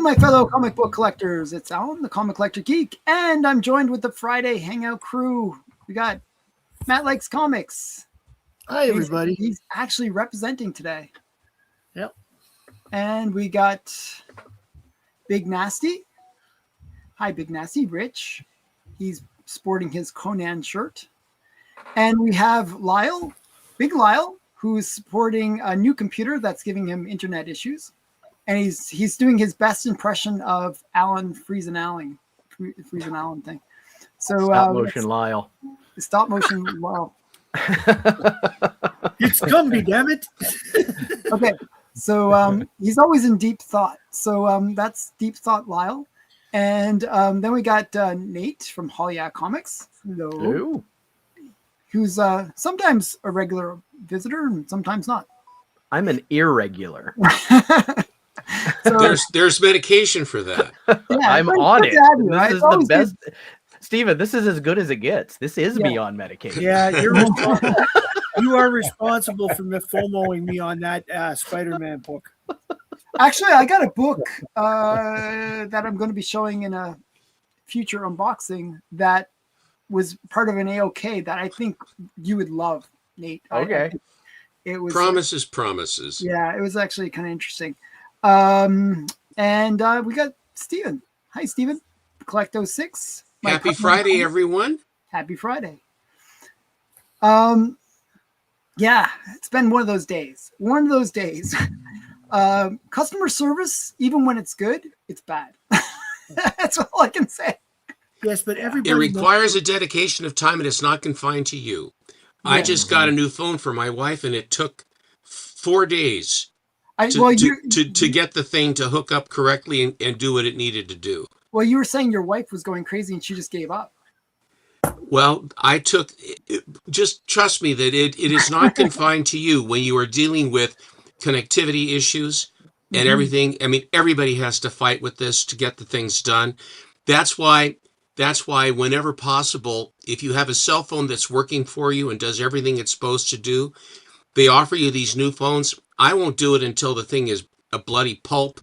my fellow comic book collectors. It's Alan, the Comic Collector Geek, and I'm joined with the Friday Hangout crew. We got Matt Likes Comics. Hi, everybody. He's actually representing today. Yep. And we got Big Nasty. Hi, Big Nasty. Rich. He's sporting his Conan shirt. And we have Lyle, Big Lyle, who's supporting a new computer that's giving him internet issues. And he's doing his best impression of Alan Friesen Allen thing. So stop motion Lyle. Stop motion Lyle. It's Gumby, damn it. Okay. So he's always in deep thought. So that's Deep Thought Lyle. And then we got Nate from Hollywood Comics. Hello. Hello. Who's sometimes a regular visitor and sometimes not. I'm an irregular. So, there's medication for that. Yeah, I'm on it. You, right? This is the best. Steven, this is as good as it gets. This is beyond medication. Yeah, you are responsible for FOMOing me on that Spider-Man book. Actually, I got a book that I'm going to be showing in a future unboxing that was part of an AOK that I think you would love, Nate. Okay. It was promises. Yeah, it was actually kind of interesting. And we got Steven. Hi, Steven. Collecto6. Happy Friday, everyone. Happy Friday. Yeah, it's been one of those days. Customer service, even when it's good, it's bad. That's all I can say. Yes, but everybody. It requires a dedication of time, and it's not confined to you. Yeah. I just got a new phone for my wife, and it took 4 days to get the thing to hook up correctly and do what it needed to do. Well, you were saying your wife was going crazy, and she just gave up. Well, just trust me that it is not confined to you when you are dealing with connectivity issues and everything. I mean, everybody has to fight with this to get the things done. That's why whenever possible, if you have a cell phone that's working for you and does everything it's supposed to do, they offer you these new phones. I won't do it until the thing is a bloody pulp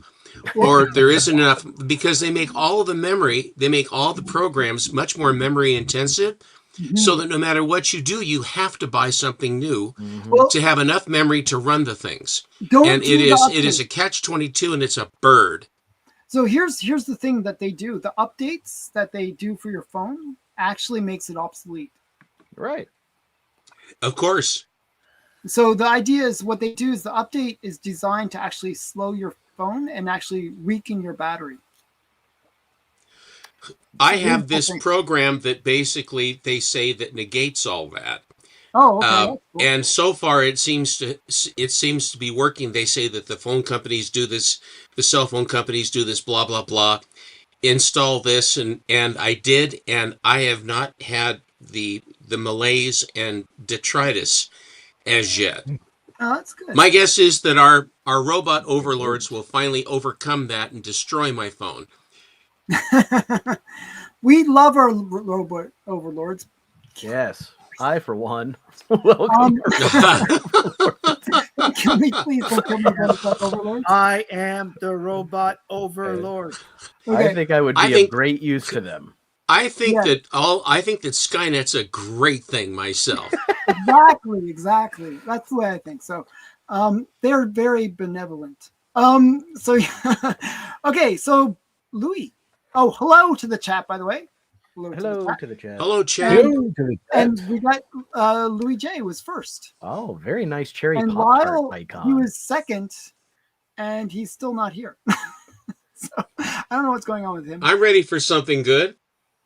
or there isn't enough, because they make all of the memory, they make all the programs much more memory intensive, so that no matter what you do, you have to buy something new to have enough memory to run the things. And it is a catch-22, and it's a bird. So here's the thing that they do. The updates that they do for your phone actually makes it obsolete. Right. Of course. So the idea is what they do is the update is designed to actually slow your phone and actually weaken your battery. I have this program that basically they say that negates all that. Oh, okay. Cool. And so far it seems to be working. They say that the phone companies do this, the cell phone companies do this, blah blah blah. Install this, and I did, and I have not had the malaise and detritus as yet. Oh, that's good. My guess is that our robot overlords will finally overcome that and destroy my phone. We love our robot overlords. Yes, I for one. Welcome. Can we please become robot overlords? I am the robot overlord. Okay. I think I would be of great use to them. I think that Skynet's a great thing myself. Exactly. That's the way I think. So, they're very benevolent. Okay. So, Louis. Oh, hello to the chat, by the way. Hello to the chat. Hello, chat. And we got Louis J was first. Oh, very nice cherry and Pop-Tart icon. He was second, and he's still not here. So I don't know what's going on with him. I'm ready for something good.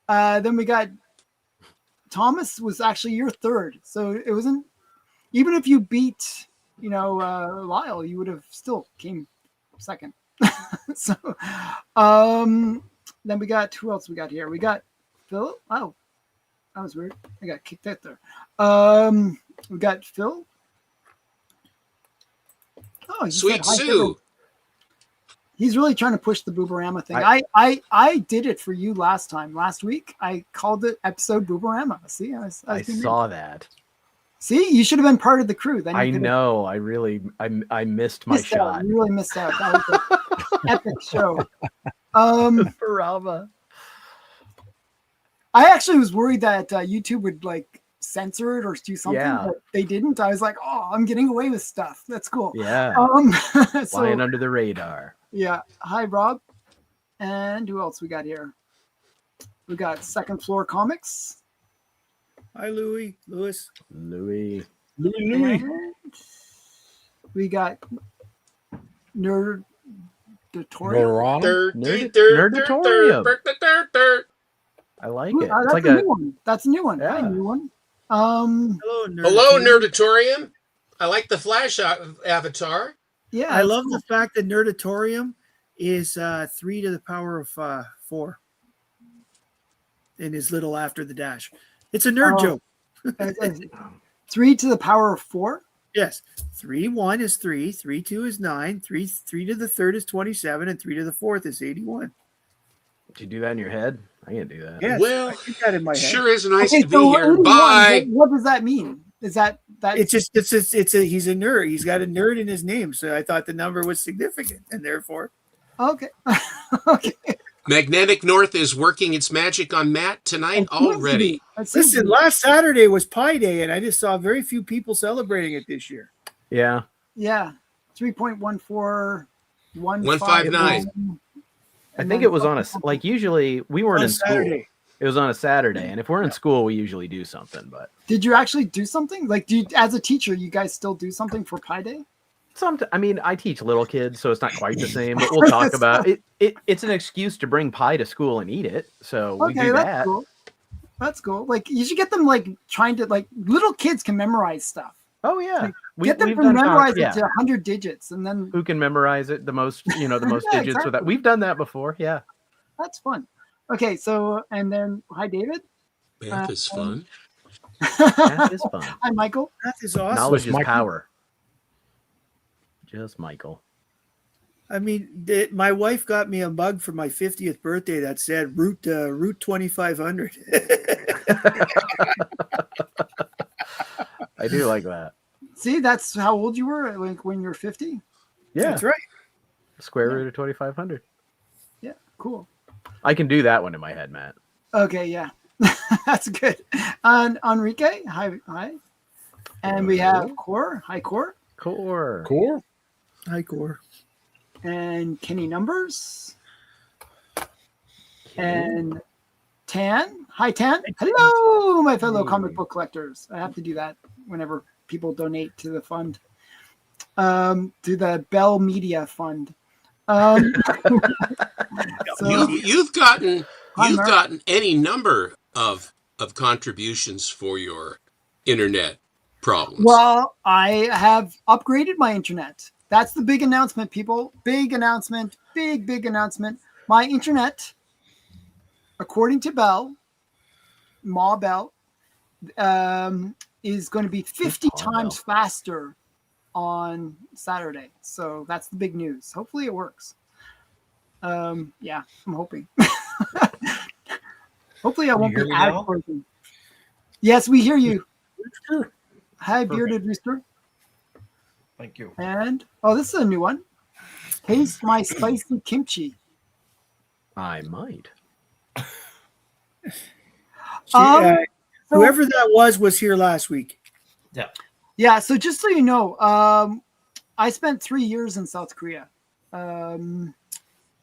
Then we got Thomas was actually your third. So it wasn't, even if you beat, Lyle, you would have still came second. So then we got, who else we got here? We got Phil. Oh, that was weird. I got kicked out there. We got Phil. Oh, Sweet Sue. He's really trying to push the Booberama thing. I did it for you last week. I called it episode Booberama. See, I saw that. See, you should have been part of the crew. Then I know. I missed my shot. You really missed out. epic show. I Baraba. actually was worried that YouTube would like censor it or do something, Yeah. but they didn't. I was like, oh, I'm getting away with stuff. That's cool. Yeah. So Flying under the radar. yeah. Hi, Rob. And who else we got here? We got Second Floor Comics. Hi, Louis. Lewis. Louis. Louis. And we got Nerd Nerdorama. Nerdatorium. I like it. That's It's like a a new one. That's a new one. Hi, Yeah. new one. Hello, Nerd. Hello, Nerdatorium. I like the Flash avatar. Yeah, I love the fact that Nerdatorium is 3 to the power of 4 and is little after the dash. It's a nerd Oh. joke. 3 to the power of 4. Yes. 3-1 is 3, 3-2 is 9, 3 to the third is 27, and 3 to the fourth is 81. Did you do that in your head? I can't do that. Yes, Well, I think that in my head. Sure is nice Okay, to be so here. 81, Bye. What does that mean? Is that It's he's a nerd. He's got a nerd in his name, so I thought the number was significant, and therefore okay? Okay. Magnetic North is working its magic on Matt tonight already. listen. Last Saturday was Pi Day, and I just saw very few people celebrating it this year. Yeah. Yeah, 3.14159. 159. I think it was on like usually we weren't On in school. Saturday. It was on a Saturday, and if we're in school, we usually do something. But Did you actually do something? Like, do you, as a teacher, you guys still do something for Pi Day? I mean, I teach little kids, so it's not quite the same. But we'll talk about it. It's an excuse to bring pie to school and eat it. So we Okay, do that's that. cool. That's cool. Like, you should get them like trying to like little kids can memorize stuff. Oh yeah, Get them we've to done memorize yeah. it to 100 digits, and then Who can memorize it the most? The most Yeah, digits with that. exactly. We've done that before. Yeah. that's fun. Okay, so and then hi David. Math is fun. That is fun. Hi Michael. That is awesome. Knowledge is Michael. power. Just Michael. I mean, my wife got me a mug for my 50th birthday that said Route 2500. I do like that. See, that's how old you were like when you were 50. Yeah. That's right. Square root of 2500. Yeah, cool. I can do that one in my head, Matt. Okay, yeah, that's good. And Enrique, hi. And we have Core, hi Core, Core. Cool. Hi, Core. and Kenny Numbers, and Tan, hi Tan. Hello, my fellow comic book collectors. I have to do that whenever people donate to the fund, to the Bell Media Fund. So, You've gotten Hi, Mark. any number of contributions for your internet problems. well, I have upgraded my internet. That's the big announcement, people. Big announcement. Big announcement. My internet, according to Bell, Ma Bell, is going to be 50 times faster on Saturday. So that's the big news. Hopefully it works. Yeah, I'm hoping. Hopefully I won't hear be me ad now? closing. Yes, we hear you. Sure. Hi, Bearded Rooster. Thank you. And this is a new one. Taste my spicy kimchi. I might. So- Whoever that was here last week. Yeah, so just so you know, I spent 3 years in South Korea. I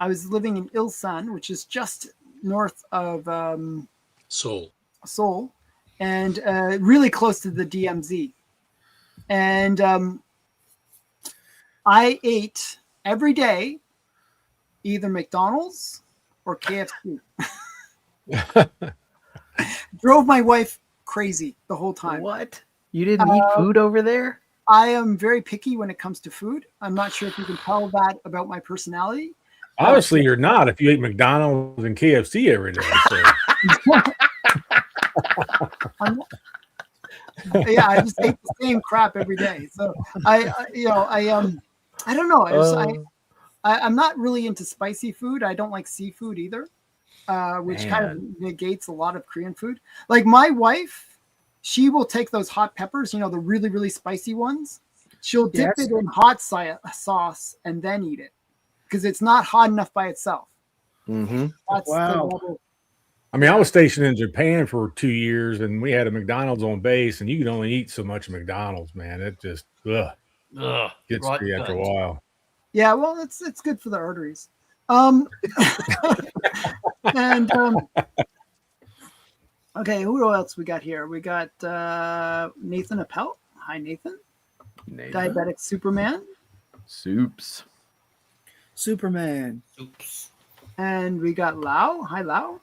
was living in Ilsan, which is just north of Seoul. Seoul, and really close to the DMZ. And I ate every day either McDonald's or KFC. Drove my wife crazy the whole time. What? You didn't eat food over there? I am very picky when it comes to food. I'm not sure if you can tell that about my personality. Obviously, you're not if you eat McDonald's and KFC every day. So. Yeah, I just ate the same crap every day. So I don't know. I'm not really into spicy food. I don't like seafood either, which kind of negates a lot of Korean food. Like my wife, she will take those hot peppers, the really, really spicy ones. She'll dip it in hot sauce and then eat it. because it's not hot enough by itself. Mm-hmm. That's Wow. the level. I mean, I was stationed in Japan for 2 years, and we had a McDonald's on base, and you could only eat so much McDonald's, man. It just Ugh, gets rot to you after a guts. while. Yeah, well, it's good for the arteries. And okay, who else we got here? We got Nathan Appel. Hi, Nathan. Diabetic Superman. Soups. Superman. Oops. And we got Lau. Hi, Lau.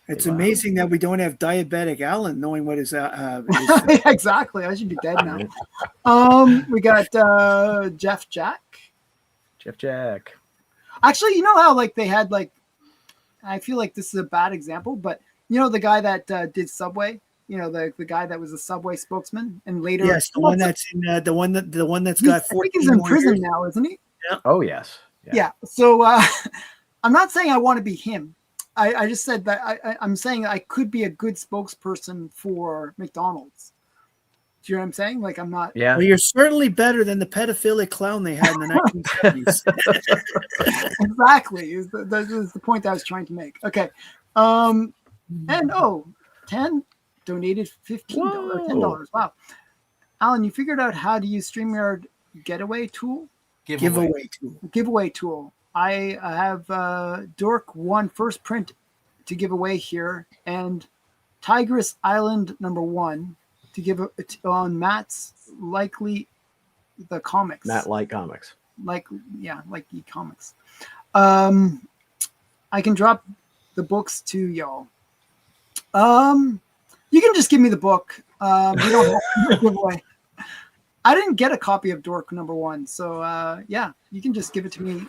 It's Wow. amazing that we don't have diabetic Alan knowing what his Exactly. I should be dead now. We got Jeff Jack. Jeff Jack. Actually, you know how like they had like, I feel like this is a bad example, but you know the guy that did Subway, you know the guy that was a Subway spokesman, and later yes, the one that's in the one that's got I think 14 he's in more prison years. now, isn't he? Oh yes. Yeah. So I'm not saying I want to be him. I just said that I'm saying I could be a good spokesperson for McDonald's. Do you know what I'm saying? Like I'm not. Yeah. Well, you're certainly better than the pedophilic clown they had in the 1970s. Exactly. That is the point I was trying to make. Okay. And 10 donated $15, $10. Wow. Alan, you figured out how to use StreamYard Getaway tool? Giveaway tool. Giveaway tool. I have Dork 1 first print to give away here, and Tigress Island #1 to give on Matt's likely the comics. Matt Light Comics. Like e-comics. I can drop the books to y'all. You can just give me the book. We don't have to give away. I didn't get a copy of Dork #1, so yeah, you can just give it to me.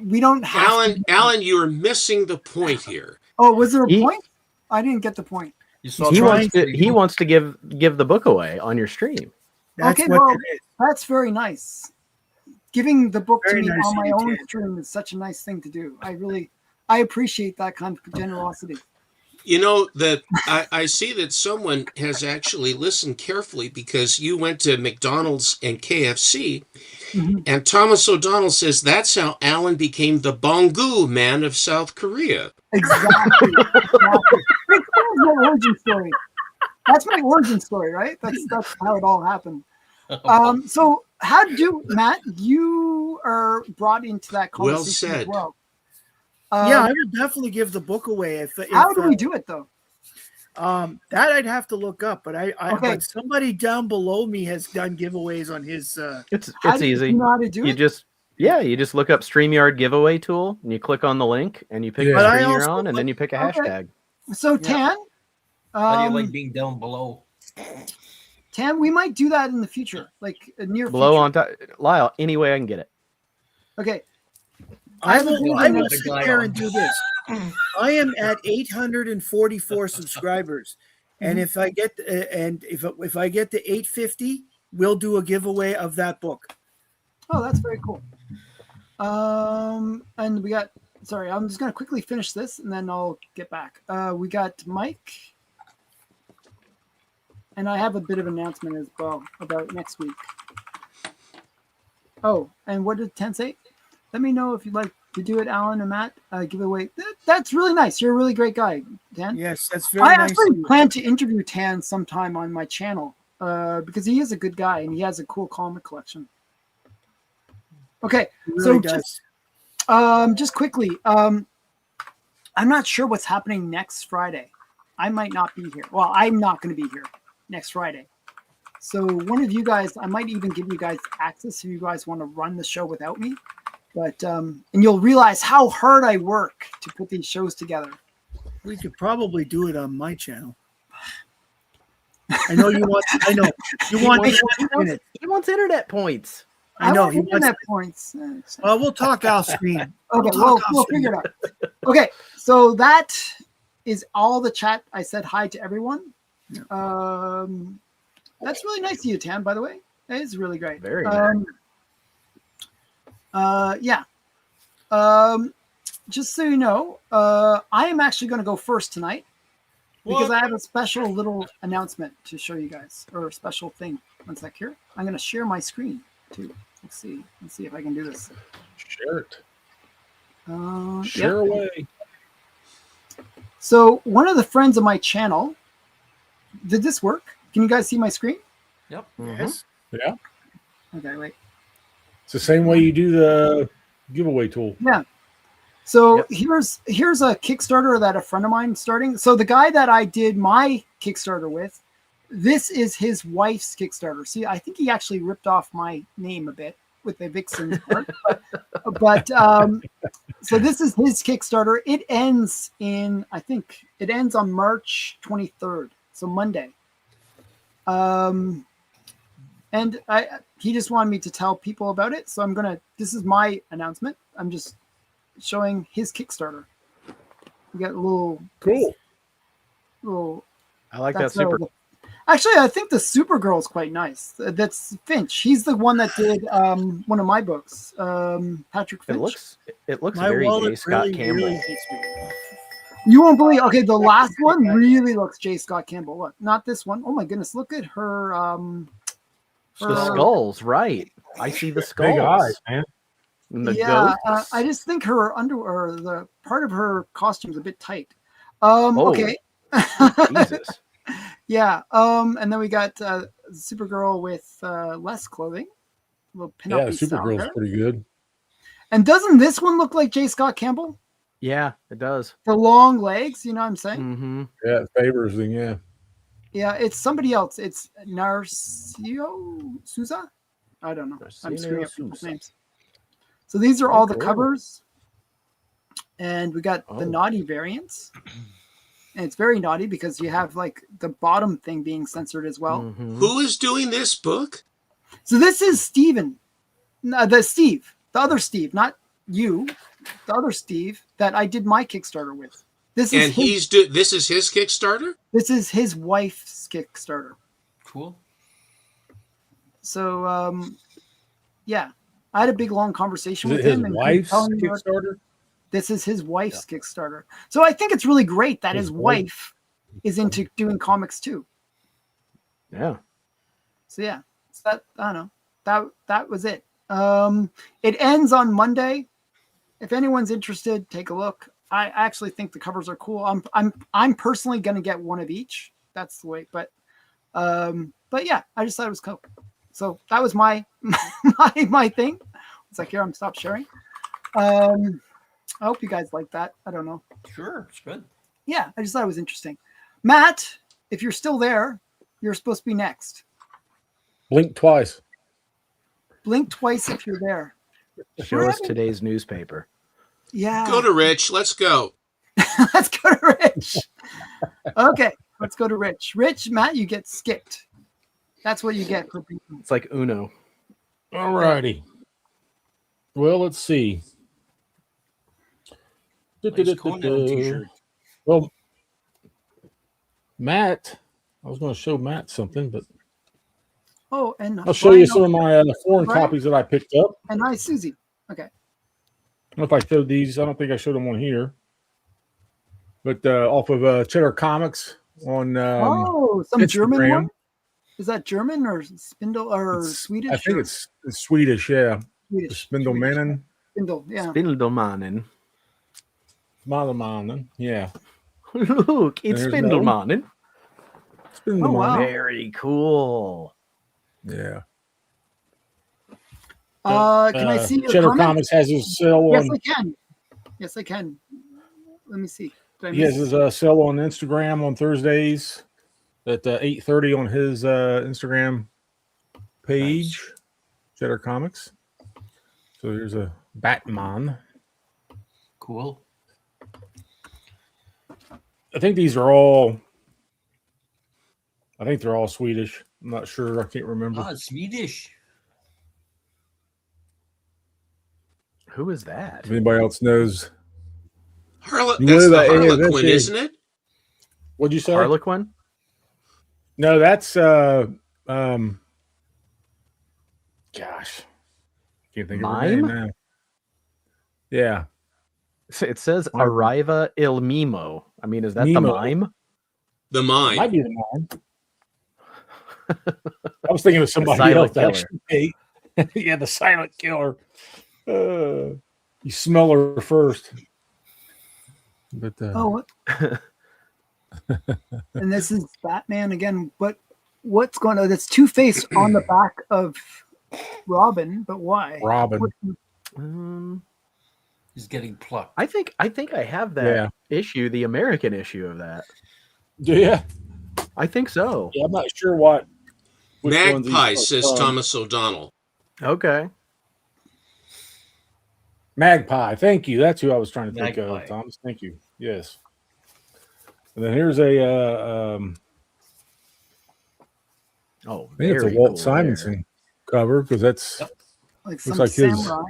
We don't have Alan, you are missing the point here. Oh, was there a He- point? I didn't get the point. You saw He trying wants to give the book away on your stream. That's Okay, what well, it is. That's very nice. Giving the book Very to me nice on of my you, own Ted. stream is such a nice thing to do. I appreciate that kind of generosity. You know that I see that someone has actually listened carefully because you went to McDonald's and KFC, Mhm. and Thomas O'Donnell says that's how Alan became the Bongu man of South Korea. Exactly. Exactly. That's my origin story. That's my origin story, right? That's how it all happened. So how do Matt? You are brought into that Well conversation as said. well. Yeah, I would definitely give the book away if How do we do it though? that I'd have to look up, but Okay. but somebody down below me has done giveaways on his It's How do easy. You know how to do You it? just look up StreamYard giveaway tool and you click on the link and you pick Yeah. the But I screen you're also on and then you pick a Okay. hashtag. So Tan, How do you like being down below? Tan, we might do that in the future, like near Below future. on top, Lyle, any way I can get it. Okay. I will Yeah. sit there and do this. I am at 844 subscribers, and if I get if I get to 850, we'll do a giveaway of that book. Oh, that's very cool. And we got. Sorry, I'm just gonna quickly finish this and then I'll get back. We got Mike, and I have a bit of announcement as well about next week. Oh, and what did Ten say? Let me know if you'd like to do it, Alan and Matt. Giveaway. That's really nice. You're a really great guy, Tan. Yes, that's very I nice. actually plan to interview Tan sometime on my channel because he is a good guy and he has a cool comic collection. Okay, He really so does. just quickly, I'm not sure what's happening next Friday. I might not be here. Well, I'm not going to be here next Friday. So one of you guys, I might even give you guys access if you guys want to run the show without me. But and you'll realize how hard I work to put these shows together. We could probably do it on my channel. I know you want. I know you want. minutes. He wants internet points. I know want he wants. internet points. Well, we'll talk off screen. Okay, talk we'll off figure it out. Okay, so that is all the chat. I said hi to everyone. That's really nice of you, Tan, by the way. That is really great. Very nice. Yeah. Just so you know, I am actually going to go first tonight because I have a special little announcement to show you guys, or a special thing. One sec here. I'm going to share my screen too. Let's see if I can do this. Share it. Yeah. Share away. So one of the friends of my channel, did this work? Can you guys see my screen? Yep. Yes. Yeah. Okay, wait. It's the same way you do the giveaway tool. Yeah. So Yep. here's a Kickstarter that a friend of mine starting. So the guy that I did my Kickstarter with, this is his wife's Kickstarter. See, I think he actually ripped off my name a bit with the Vixens part. but so this is his Kickstarter. It ends on March 23rd, so Monday. And he just wanted me to tell people about it, so this is my announcement. I'm just showing his Kickstarter. We got a little Cool. I like that that's super. Actually, I think the Supergirl is quite nice. That's Finch. He's the one that did one of my books. Patrick Finch. It looks My very J. wallet Scott really, Campbell. really hates me. You won't believe. Okay, the last one really looks J. Scott Campbell. Look, not this one. Oh my goodness, look at her. The skulls, right? I see the skulls. Big eyes, man. And the Yeah, ghosts. I just think her underwear, the part of her costume is a bit tight. Oh. Okay. Jesus. Yeah. And then we got Supergirl with less clothing. A little Yeah, pinup-y style Supergirl's there. pretty good. And doesn't this one look like J. Scott Campbell? Yeah, it does. The long legs, you know what I'm saying? Mm-hmm. Yeah, it favors them, yeah. Yeah, it's somebody else. It's Narcio Souza. I don't know. I'm screwing up people's names. So these are all the cool. covers. And we got the Oh. naughty variants. And it's very naughty because you have like the bottom thing being censored as well. Mhm. Who is doing this book? So this is Steven. No, the other Steve, not you. The other Steve that I did my Kickstarter with. This is This is his Kickstarter? this is his wife's Kickstarter. Cool. So yeah. I had a big long conversation Is with it his him. And he was wife's telling me what- Kickstarter? This is his wife's Kickstarter. So I think it's really great that His his wife. wife is into doing comics too. Yeah. So yeah, so that I don't know. That was it. It ends on Monday. If anyone's interested, take a look. I actually think the covers are cool. I'm personally gonna get one of each. That's the way. But yeah, I just thought it was cool. So that was my my thing. It's like here, I'm stop sharing. I hope you guys like that. I don't know. Sure, it's good. Yeah, I just thought it was interesting. Matt, if you're still there, you're supposed to be next. Blink twice. Blink twice if you're there. Show us today's newspaper. Yeah. Go to Rich. Let's go. Let's go to Rich. Okay, let's go to Rich. Rich, Matt, you get skipped. That's what you get for being. It's like Uno. All righty. Well, let's see. Nice Conan t-shirt. Well, Matt, I was going to show Matt something, but Oh, and I'll show you Brian, some of my foreign Brian? copies that I picked up. And hi, Susie. Okay. I don't know if I showed these. I don't think I showed them on here. But off of Cheddar Comics on Some German Instagram. one? Is that German or Spindle or It's- Swedish? I think or it's Swedish, yeah. Swedish. Spindle Swedish. Mannen. Spindle, yeah. Spindelmannen. Malamanen. Yeah. Look, it's There's Spindelmannen. Spindle Oh, wow. Very cool. Yeah. Can I see your Cheddar comment? Comics has his sale Yes, on. I can. Yes, I can. Let me see. Did I He has miss- his sale on Instagram on Thursdays at 8:30 on his Instagram page, Cheddar Comics. So here's a Batman. Cool. I think these are all. I think they're all Swedish. I'm not sure. I can't remember. Ah, Swedish. Who is that? If anybody else knows, That's You the know that- yeah, Harlequin, that's it. isn't it? what'd you say? Harlequin? No, that's gosh, can't think of her name Mime? now. Yeah, It says Mime. Arriva Il Mimo. I mean, is that the Mimo. mime? The it mime. might be the mime. I was thinking of somebody silent else. Actually, yeah, the silent killer. You smell her first. But Oh, and this is Batman again. But what's going on? That's Two-Face on the back of Robin. But why? Robin. Um, He's getting plucked. I think I have that issue, the American issue of that. Yeah. I think so. Yeah, I'm not sure what. which ones he's Magpie, got says done. Thomas O'Donnell. Okay. Magpie. Thank you. That's who I was trying to think Magpie. of, Thomas. Thank you. Yes. And then here's a Oh, I think it's a very Walt cool Simonson cover because that's Like some like his- samurai.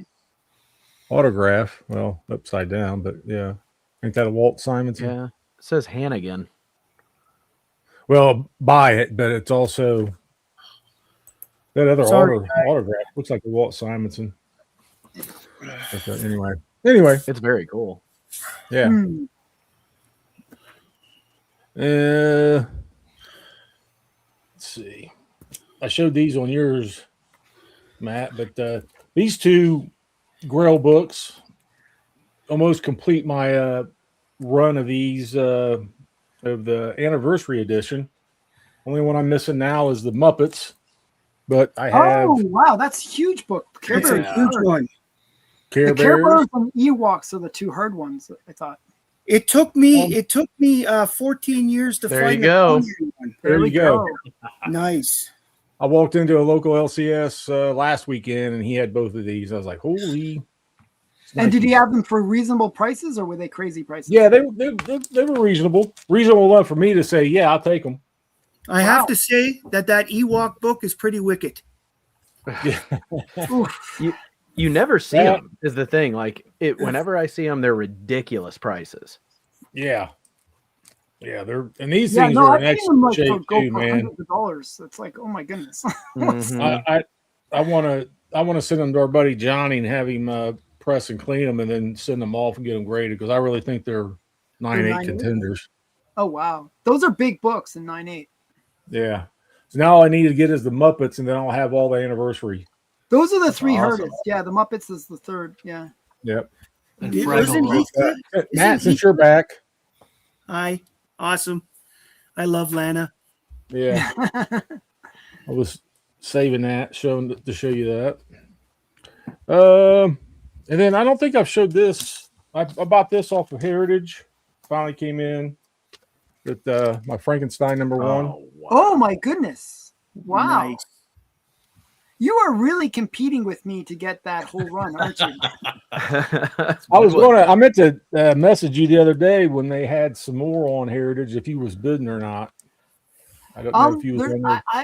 autograph. Well, upside down, but yeah. Ain't that a Walt there. Simonson? Yeah. It says Hannigan. Well, buy it, but it's also that other Sorry, autograph looks like a Walt Simonson. But, anyway, It's very cool. yeah. Hmm. Let's see. I showed these on yours, Matt, but these two Grail books almost complete my run of these of the anniversary edition. Only one I'm missing now is the Muppets, but I have Oh wow, that's a huge book. Care It's a Bears. huge one. Care The Care Bears. Bears and Ewoks are the two hard ones. I thought. It took me 14 years to There find you go. the Conjuring one. There we you go. Nice. I walked into a local LCS last weekend, and he had both of these. I was like, "Holy!" And did he have them for reasonable prices, or were they crazy prices? Yeah, they were reasonable enough for me to say, "Yeah, I'll take them." I have to say that Ewok book is pretty wicked. Oof. You never see Yeah. them is the thing. Like it, whenever I see them, they're ridiculous prices. Yeah, they're and these Yeah, things no, are I've in seen them excellent like shape go too, for man. hundreds of dollars. It's like, oh my goodness. Mhm. I want to send them to our buddy Johnny and have him press and clean them, and then send them off and get them graded because I really think they're 9.8 9.8? contenders. Oh wow, those are big books in 9.8. Yeah. So now all I need to get is the Muppets, and then I'll have all the anniversary. Those are the three awesome. hardest. Yeah, the Muppets is the third. Yeah. Yep. And Wasn't Fraggle he? Rock. Matt, since you're back, Hi. Awesome. I love Lana. yeah, I was saving that, to show you that. And then I don't think I've showed this. I bought this off of Heritage. Finally came in with my Frankenstein #1. Oh, wow. Oh my goodness! Wow, Nice. you are really competing with me to get that whole run, aren't you? I meant to message you the other day when they had some more on Heritage if you was bidding or not. I don't know if you was there- on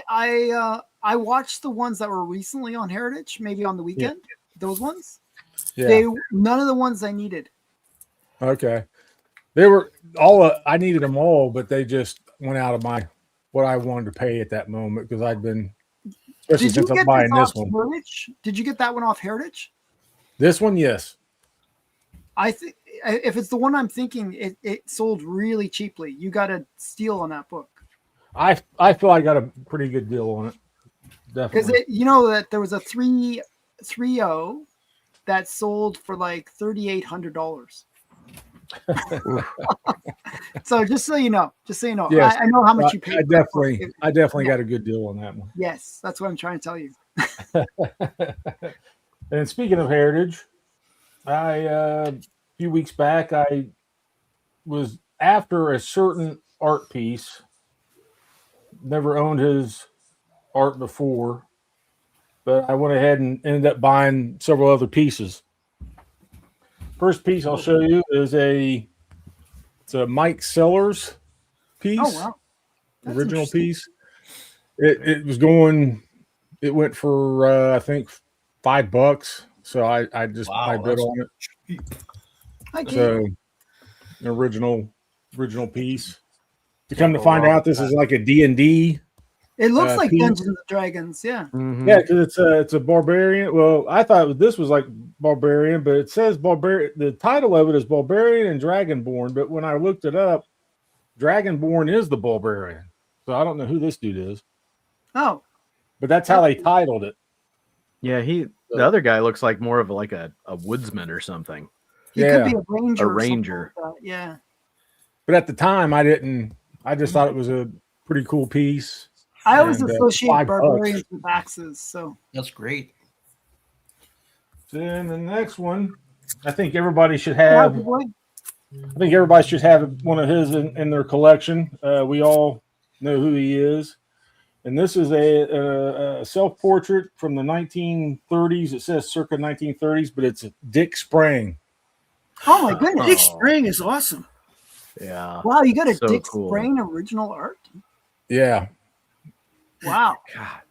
there. I watched the ones that were recently on Heritage, maybe on the weekend. Those ones, Yeah. none of the ones I needed. Okay. They were all I needed them all, but they just went out of what I wanted to pay at that moment because I'd been, especially Did you since I'm get buying this this off one. Heritage? Did you get that one off Heritage? This one, yes. I think if it's the one I'm thinking, it sold really cheaply. You got a steal on that book I feel I got a pretty good deal on it. because Definitely. you know that there was a 3.0 that sold for like $3,800. So just so you know, Yes. I know how much you paid. I for that book. definitely got a good deal on that one. Yes, that's what I'm trying to tell you. And speaking of Heritage, a few weeks back, I was after a certain art piece. Never owned his art before, but I went ahead and ended up buying several other pieces. First piece I'll show you is it's a Mike Sellers piece. Oh wow, That's Original interesting. piece. It went for I think $5. So I just Wow, I bid that's on it. I get So an original piece. To come to find out, this is like a D&D. it looks like piece. Dungeons and Dragons. Yeah. Mhm. Yeah, because it's a barbarian. Well, I thought this was like barbarian, but it says barbarian. The title of it is Barbarian and Dragonborn. But when I looked it up, Dragonborn is the barbarian. So I don't know who this dude is, Oh, but that's how they titled it. Yeah, the other guy looks like more of like a woodsman or something. He Yeah. could be a ranger. A or something ranger. like that. Yeah. But at the time, I just thought it was a pretty cool piece. I always And, associate $5. barbarians with axes. So That's great. Then the next one, I think everybody should yeah, have. good boy. I think everybody should have one of his in their collection. We all know who he is. And this is a self-portrait from the 1930s. It says circa 1930s, but it's Dick Sprang. Oh my goodness! Dick Sprang is awesome. Yeah. Wow, you got a So Dick cool. Sprang original art. Yeah. Wow. God.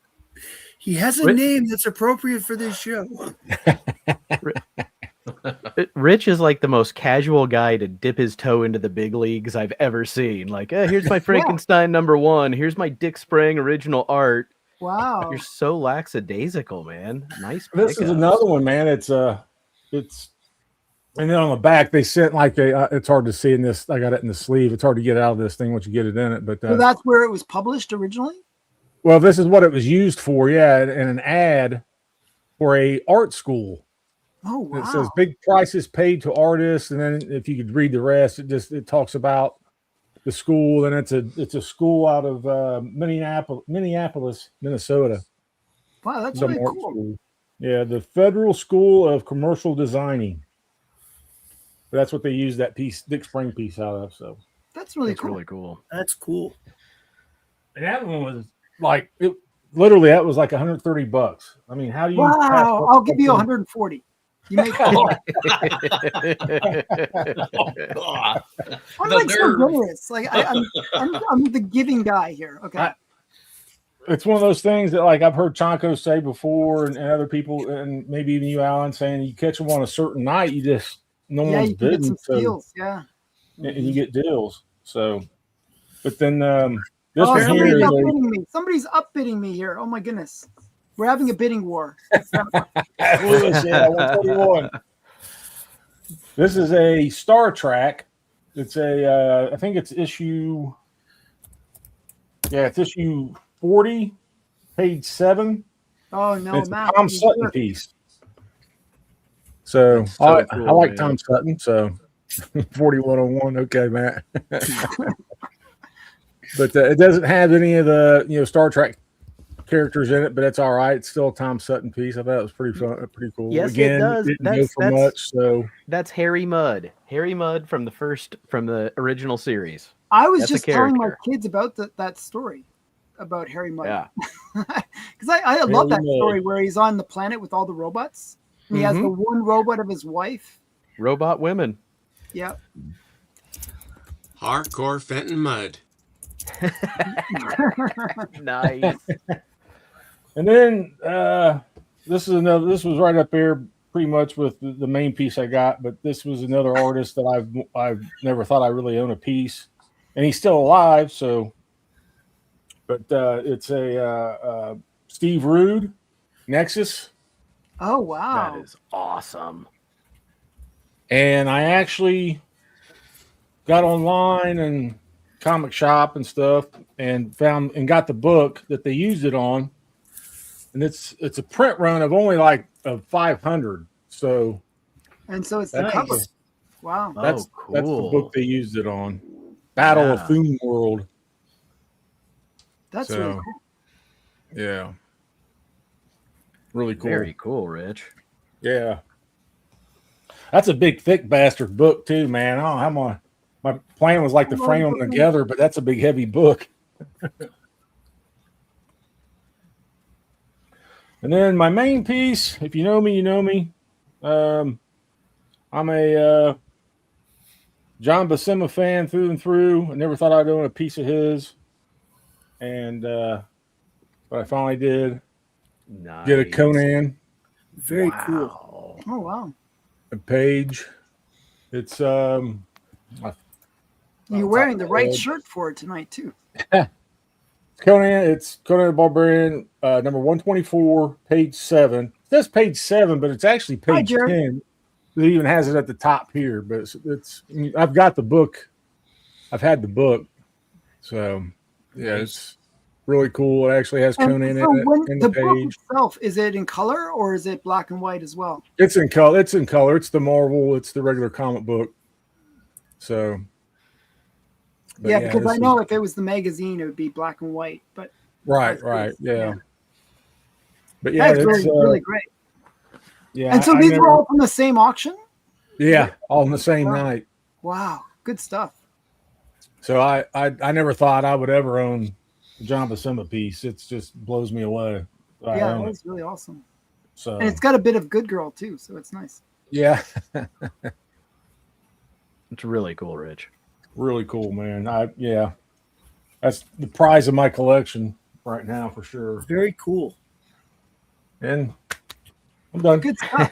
He has a Wait. name that's appropriate for this show. Rich is like the most casual guy to dip his toe into the big leagues I've ever seen. Like, here's my Frankenstein #1. Here's my Dick Sprang original art. Wow. You're so lackadaisical, man. Nice. This is pickups. another one, man. It's and then on the back they sent like it's hard to see in this. I got it in the sleeve. It's hard to get out of this thing once you get it in it. But So that's where it was published originally. well, this is what it was used for. Yeah, in an ad for a art school. Oh wow. It says big prices paid to artists, and then if you could read the rest, it talks about the school, and it's a school out of Minneapolis, Minnesota. Wow, that's Some really art cool. school. Yeah, the Federal School of Commercial Designing. That's what they used that piece, Dick Sprang piece, out of. So That's really That's cool. really cool. That's cool. and that one was like literally that was like $130. I mean, how do you? pass Wow, up I'll give you something- 140. You make. Oh, I'm God. like so nerve. generous. Like I'm the giving guy here. Okay. It's one of those things that like I've heard Chanko say before, and other people, and maybe even you, Alan, saying you catch them on a certain night, no yeah, one's you can get bidding, some so steals. Yeah. and you get deals. So, but then this Oh, one somebody's here is upbidding me. Somebody's upbidding me here. Oh my goodness. We're having a bidding war. yeah, 141. This is a Star Trek. It's I think it's issue. Yeah, it's issue 40, page 7. Oh no, It's a Matt. Tom you Sutton jerk. piece. So, So I cool, like man. Tom Sutton. So 4101. Okay, Matt. But it doesn't have any of the Star Trek characters in it, but it's all right. It's still a Tom Sutton piece. I thought it was pretty fun, pretty cool. Yes, it Again, does. didn't go That's- for that's- much. So That's Harry Mudd. Harry Mudd from the original series. I was That's a just telling my character. kids about that story about Harry Mudd. Yeah. Because I love that Harry Mudd. story where he's on the planet with all the robots. And he has Mhm. the one robot of his wife. Robot women. Yeah. Hardcore Fenton Mud. Nice. and then this was right up there pretty much with the main piece I got, but this was another artist that I've never thought I really own a piece, and he's still alive. So, but it's a Steve Rude Nexus. Oh wow. That is awesome. And I actually got online and comic shop and stuff and found and got the book that they used it on. And it's a print run of only like of 500. So And so it's the Nice. cover. Wow. that's cool. that's the book they used it on. Battle of Yeah. Foom World. That's So, really cool. Yeah. Really cool. Very cool, Rich. Yeah. That's a big, thick bastard book too, man. I don't know how my plan was like to frame them together, but that's a big, heavy book. And then my main piece, if you know me, you know me. I'm a John Buscema fan through and through. I never thought I'd own a piece of his, and but I finally did Nice. get a Conan. Very cool. Wow. Oh wow. A page. It's You're top wearing the of right head. shirt for it tonight too. Conan. It's Conan the Barbarian, number 124, page 7. It says page 7, but it's actually Hi, page Jared. 10. It even has it at the top here, but it's I've got the book. I've had the book, so yeah, it's really cool. It actually has And Conan so in it when in the the book page. itself, is it in color or is it black and white as well? It's in color. It's in color. It's the Marvel. It's the regular comic book. So, but Yeah, because this I is- know if it was the magazine, it would be black and white. But right, yeah. But yeah, that's it's really great. yeah. And so I these never- were all from the same auction? yeah, all in the same Wow. night. Wow, good stuff. So I never thought I would ever own a John Buscema piece. It's just blows me away. I Yeah, own that it. was really awesome. So And it's got a bit of Good Girl too, so it's nice. yeah, It's really cool, Rich. really cool, man. That's the prize of my collection right now for sure. Very cool. And I'm done. Good stuff.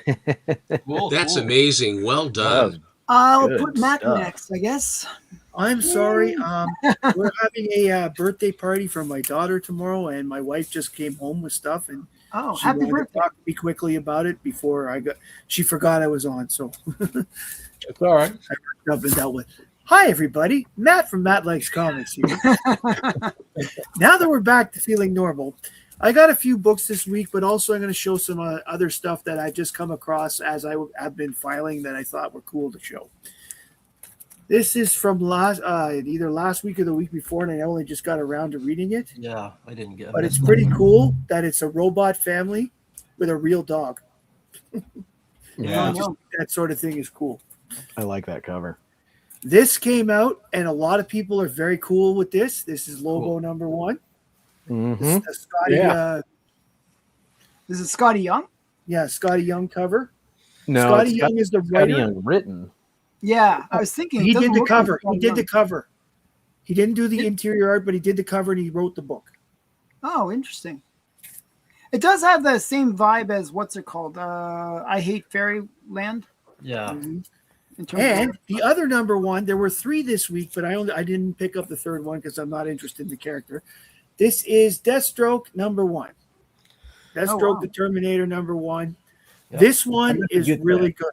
Cool, That's cool. amazing. Well done. I'll Good put Matt stuff. next, I guess. I'm sorry. We're having a birthday party for my daughter tomorrow, and my wife just came home with stuff, and Oh, she happy wanted to birthday. talk to me quickly about it before I got. She forgot I was on, so It's all right. I've been dealt with. Hi, everybody. Matt from Matt Likes Comics here. Now that we're back to feeling normal, I got a few books this week, but also I'm going to show some other stuff that I've just come across as I have been filing that I thought were cool to show. This is from either last week or the week before, and I only just got around to reading it. Yeah, I didn't get it. But it's pretty cool that it's a robot family with a real dog. Yeah. That sort of thing is cool. I like that cover. This came out, and a lot of people are very cool with this. This is logo Cool. number 1. Mm-hmm. This is the Scotty, Yeah. This is Scotty Young. Scotty Young cover. No, Scotty it's Young is the Scotty writer. Young written. Yeah, I was thinking it He doesn't did the look like cover. Scotty He did the Young. cover. He didn't do the interior art, but he did the cover and he wrote the book. Oh, interesting. It does have the same vibe as what's it called? I Hate Fairyland. Yeah. In terms And of, the other number 1, there were 3 this week, but I didn't pick up the third one because I'm not interested in the character. This is Deathstroke number 1. Deathstroke wow. the Terminator number 1. Yeah. This one I meant to is get really that. good.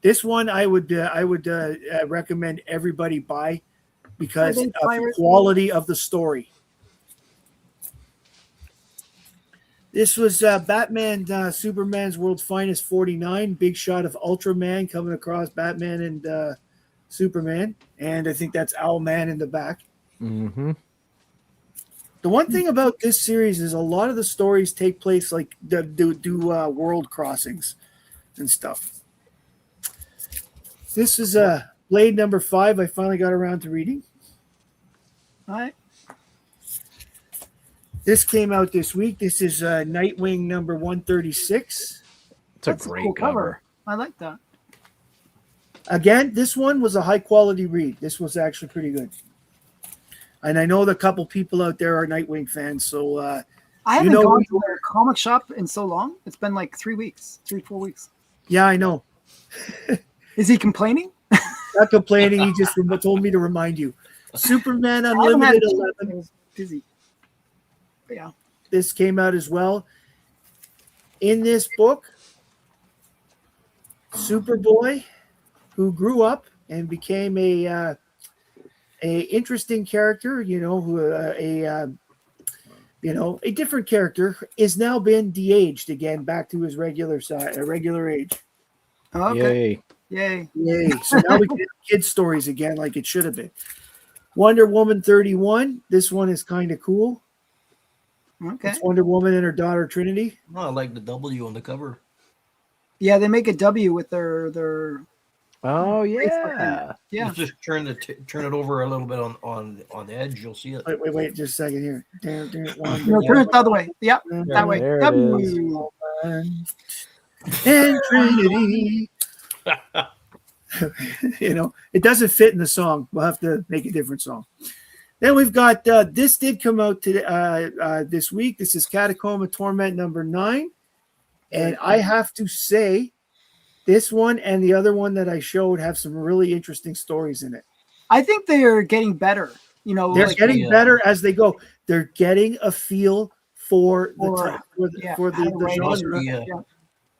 This one I would recommend everybody buy because Are of they the pirates? quality of the story. This was Batman Superman's World's Finest 49, big shot of Ultraman coming across Batman and Superman, and I think that's Owlman in the back. Mm-hmm. The one thing about this series is a lot of the stories take place like do world crossings and stuff. This is Blade number 5. I finally got around to reading. all right. This came out this week. This is Nightwing number 136. It's a That's a great cool cover. cover. I like that. Again, this one was a high quality read. This was actually pretty good. And I know the couple people out there are Nightwing fans, so I haven't know, gone we- to their comic shop in so long. It's been like 4 weeks. yeah, I know. Is he complaining? Not complaining. He just told me to remind you. Superman I haven't had Unlimited a chance. 11. I was busy. But yeah. This came out as well. In this book, Superboy, who grew up and became a interesting character, a different character, is now been de-aged again, back to his regular age. Oh, okay. Yay. Yay. Yay! So now we get kids' stories again, like it should have been. Wonder Woman 31. This one is kind of cool. Okay. It's Wonder Woman and her daughter Trinity. Oh, I like the W on the cover. Yeah, they make a W with their Oh Thanks for yeah. yeah. You just turn it over a little bit on the edge. You'll see it. Wait, just a second here. No, turn it the other way. Yep, that way. There it W. And Trinity. It doesn't fit in the song. We'll have to make a different song. Then we've got this did come out this week. This is Catacomb of Torment number 9. And I have to say, this one and the other one that I showed have some really interesting stories in it. I think they are getting better. They're like, getting Yeah. better as they go. They're getting a feel for For- for how to the write it. genre. Yeah.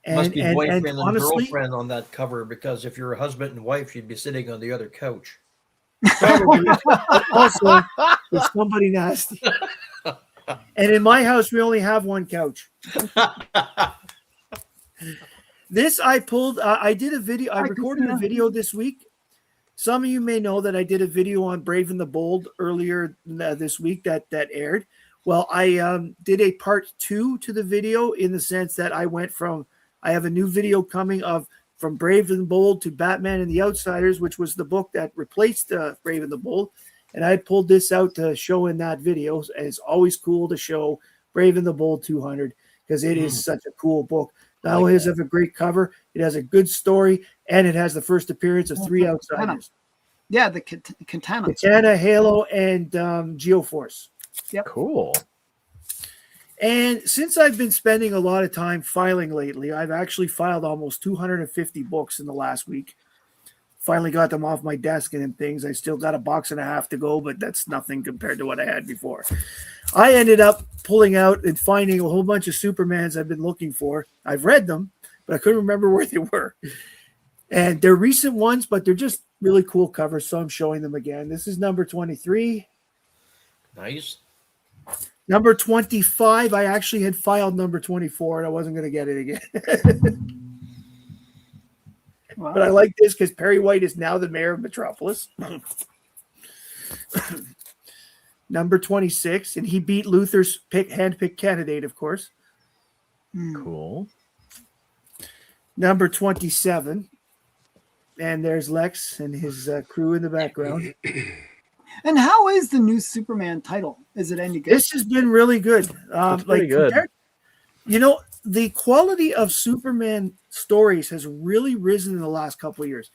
And, Must be and boyfriend and honestly, girlfriend on that cover, because if you're a husband and wife, you'd be sitting on the other couch. probably also there's somebody nasty. And in my house, we only have one couch. This I pulled. I did a video. I recorded a video this week. Some of you may know that I did a video on Brave and the Bold earlier this week that aired. Well, I did a part 2 to the video in the sense that I have a new video coming from Brave and the Bold to Batman and the Outsiders, which was the book that replaced Brave and the Bold. And I pulled this out to show in that video. And it's always cool to show Brave and the Bold 200 because it is such a cool book. Not only does it have a great cover, it has a good story, and it has the first appearance of 3 Outsiders. Yeah, the Katana. Katana, Halo, and Geoforce. Yep. Cool. And since I've been spending a lot of time filing lately, I've actually filed almost 250 books in the last week. Finally got them off my desk and things. I still got a box and a half to go, but that's nothing compared to what I had before. I ended up pulling out and finding a whole bunch of Supermans I've been looking for. I've read them, but I couldn't remember where they were. And they're recent ones, but they're just really cool covers, so I'm showing them again. This is number 23. Nice. Number 25, I actually had filed number 24, and I wasn't going to get it again. Wow. But I like this because Perry White is now the mayor of Metropolis. Number 26, and he beat Luther's hand-picked candidate, of course. Cool. Number 27, and there's Lex and his crew in the background. And how is the new Superman title? Is it any good? This has been really good. It's pretty good. The quality of Superman stories has really risen in the last couple of years.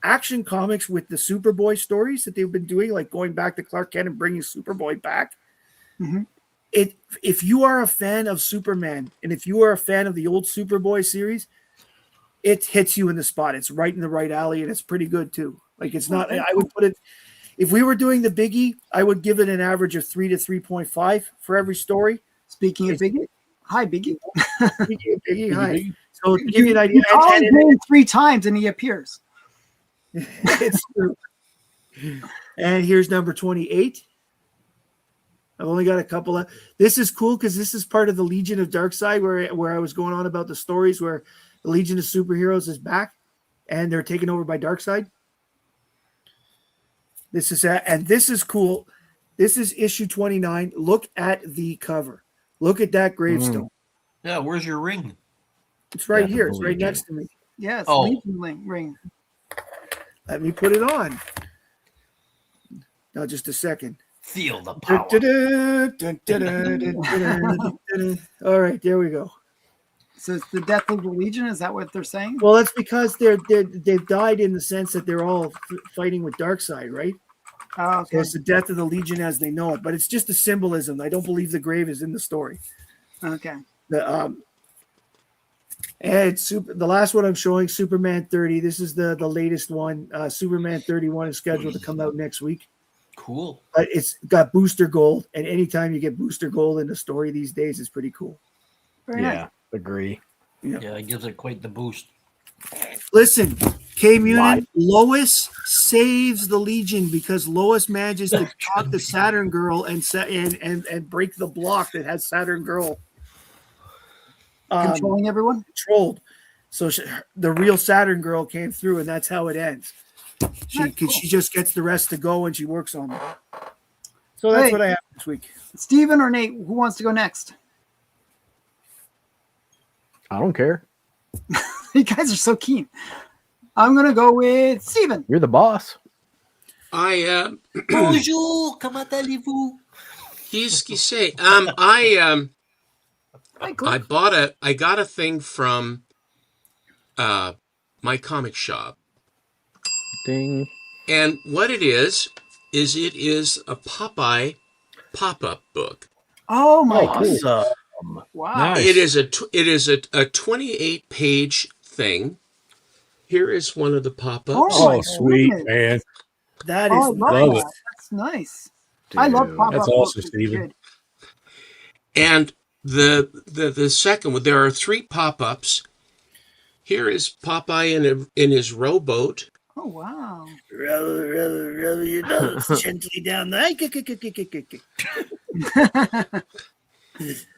Action Comics with the Superboy stories that they've been doing, like going back to Clark Kent and bringing Superboy back. Mhm. If you are a fan of Superman and if you are a fan of the old Superboy series, it hits you in the spot. It's right in the right alley, and it's pretty good too. Like it's not. I would put it. If we were doing the Biggie, I would give it an average of 3 to 3.5 for every story. Speaking of Biggie, hi Biggie. Biggie, hi. So to give you an idea, You call his name 3 times and he appears. it's true. And here's number 28. I've only got a couple of. This is cool because this is part of the Legion of Darkseid, where I was going on about the stories where the Legion of Superheroes is back and they're taken over by Darkseid. This is cool. This is issue 29. Look at the cover. Look at that gravestone. Yeah, where's your ring? It's right Yeah, here. It's right Legion. next to me. Yes, Oh. Legion ring. Let me put it on. Now, just a second. Feel the power. All right, there we go. So it's the death of the Legion. Is that what they're saying? Well, that's because they've died in the sense that they're all fighting with Darkseid, right? Oh, okay. So it's the death of the Legion as they know it, but it's just a symbolism. I don't believe the grave is in the story. Okay. And it's the last one I'm showing, Superman 30. This is the latest one. Superman 31 is scheduled to come out next week. Cool. But it's got booster gold, and anytime you get booster gold in a story these days, it's pretty cool. Very Yeah, nice. agree. Yeah, it gives it quite the boost. Listen, K-Mutant, Lois saves the Legion because Lois manages to talk the Saturn Girl and break the block that has Saturn Girl Controlling everyone. controlled. So the real Saturn Girl came through, and that's how it ends. She just gets the rest to go, and she works on them. So that's Hey. what I have this week. Steven or Nate, who wants to go next? I don't care. You guys are so keen. I'm gonna go with Steven. You're the boss. Bonjour, comment allez-vous? Qui sait? I Hi, Cliff. I got a thing from my comic shop, Ding. and what it is it is a Popeye pop-up book. Oh my Oh, goodness. awesome. Wow. Nice. It is a 28-page thing. Here is one of the pop-ups. Oh, my Oh, sweet, goodness. man. That Oh, I is love love that. it. That's nice. I love Dude. pop-up That's books awesome, as a Steven. kid. And the second one, there are 3 pop-ups. Here is Popeye in his rowboat. Oh wow. roll your nose gently down the.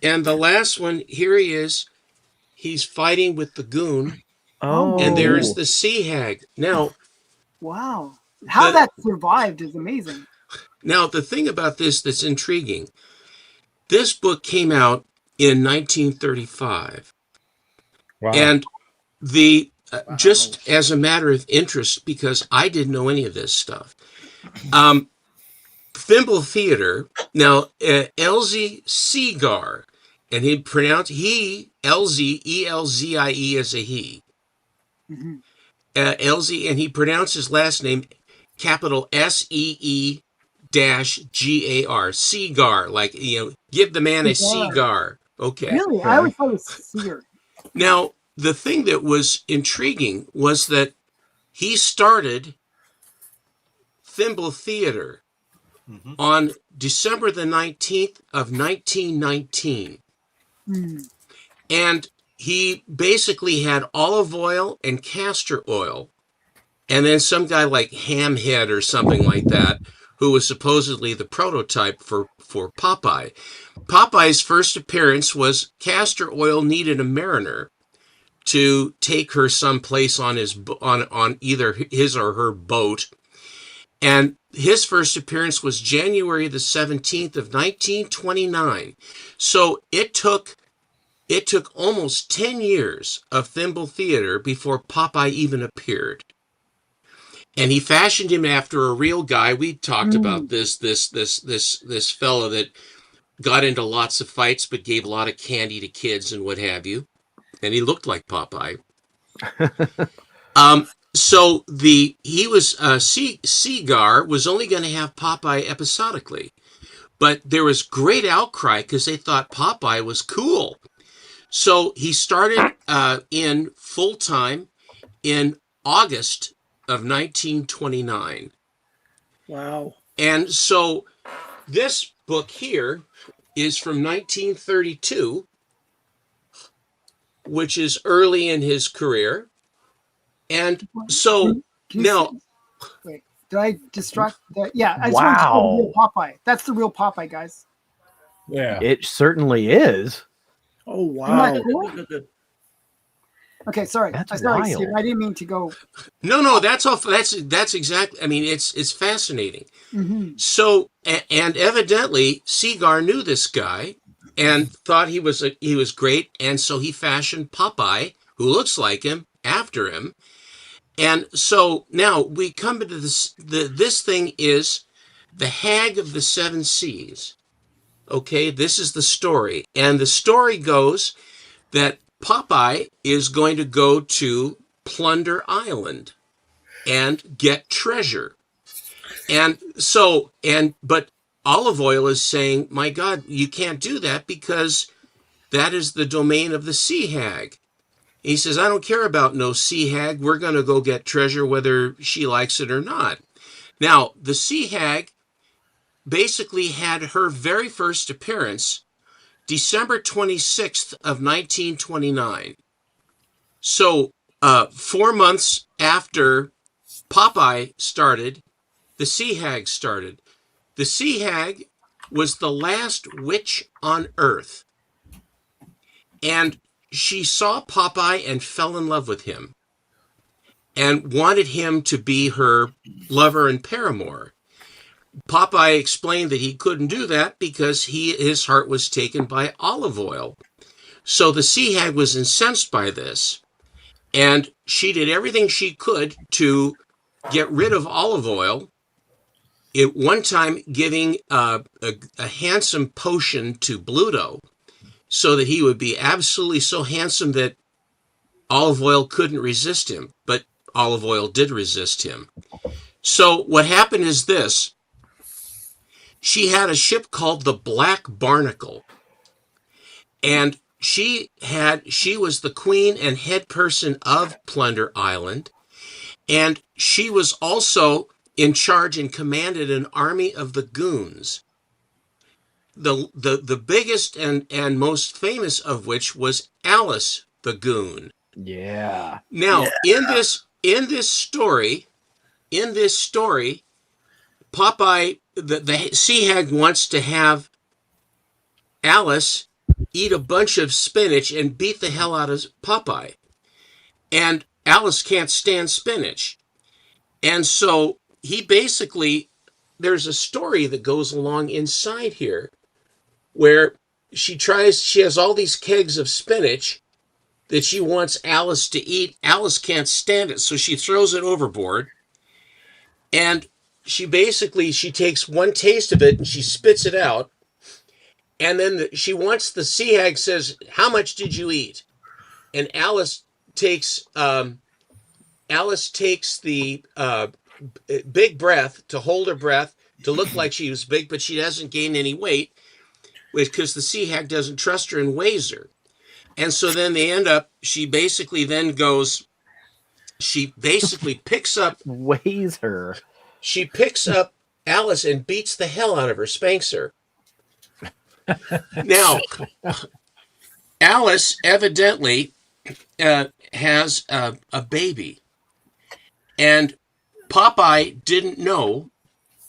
And the last one, here he is. He's fighting with the goon, Oh. and there is the sea hag. Now, Wow. How The- that survived is amazing. now the thing about this that's intriguing, this book came out in 1935. Wow. And the just as a matter of interest, because I didn't know any of this stuff, Thimble Theater. Now, Elzie Segar, and Elzie as a he. Mhm. Elzie, and he pronounced his last name capital SEE-GAR, Segar, like give the man a Cigar. cigar. Okay. Really? I always thought it was Sear. Now, the thing that was intriguing was that he started Thimble Theater on December the 19th of 1919. Hmm. And he basically had olive oil and castor oil. And then some guy like Hamhead or something like that, who was supposedly the prototype for Popeye. Popeye's first appearance was castor oil needed a mariner to take her someplace on either his or her boat. And his first appearance was January the 17th of 1929. So it took almost 10 years of Thimble Theater before Popeye even appeared. And he fashioned him after a real guy. We talked about this fella that got into lots of fights but gave a lot of candy to kids and what have you. And he looked like Popeye. So Segar was only going to have Popeye episodically, but there was great outcry because they thought Popeye was cool. So he started in full time in August of 1929. Wow. And so this book here is from 1932, which is early in his career. And so Can you now, see- wait, did I distract? Yeah, I just Wow. want to show the real Popeye. That's the real Popeye, guys. Yeah. It certainly is. Oh Isn't wow. that cool? Okay, sorry. That's Sorry, wild. Steve. I didn't mean to go. no, that's all. That's exactly. I mean, it's fascinating. Mhm. So, and evidently, Segar knew this guy and thought he was great, and so he fashioned Popeye, who looks like him, after him. And so now we come into this. This thing is the Hag of the Seven Seas. Okay, this is the story, and the story goes that Popeye is going to go to Plunder Island and get treasure. And so, but Olive Oil is saying, my God, you can't do that because that is the domain of the sea hag. He says, I don't care about no sea hag. We're going to go get treasure whether she likes it or not. Now, the sea hag basically had her very first appearance December 26th of 1929. So 4 months after Popeye started, the Sea Hag started. The Sea Hag was the last witch on Earth. And she saw Popeye and fell in love with him and wanted him to be her lover and paramour. Popeye explained that he couldn't do that because his heart was taken by Olive Oil. So the Sea Hag was incensed by this, and she did everything she could to get rid of Olive Oil. At one time, giving a handsome potion to Bluto so that he would be absolutely so handsome that Olive Oil couldn't resist him. But Olive Oil did resist him. So what happened is this. She had a ship called the Black Barnacle, and she was the queen and head person of Plunder Island, and she was also in charge and commanded an army of the goons. The biggest and most famous of which was Alice the Goon. Yeah. Now, in this story, Popeye, the Sea Hag wants to have Alice eat a bunch of spinach and beat the hell out of Popeye. And Alice can't stand spinach. And so he basically, there's a story that goes along inside here where she has all these kegs of spinach that she wants Alice to eat. Alice can't stand it, so she throws it overboard. And she takes one taste of it and she spits it out. And then the sea hag says, "How much did you eat?" And Alice takes the big breath to hold her breath to look like she was big, but she doesn't gain any weight because the sea hag doesn't trust her and weighs her. And so then she basically picks up Weighs her. She picks up Alice and beats the hell out of her, spanks her. Now, Alice evidently has a baby. And Popeye didn't know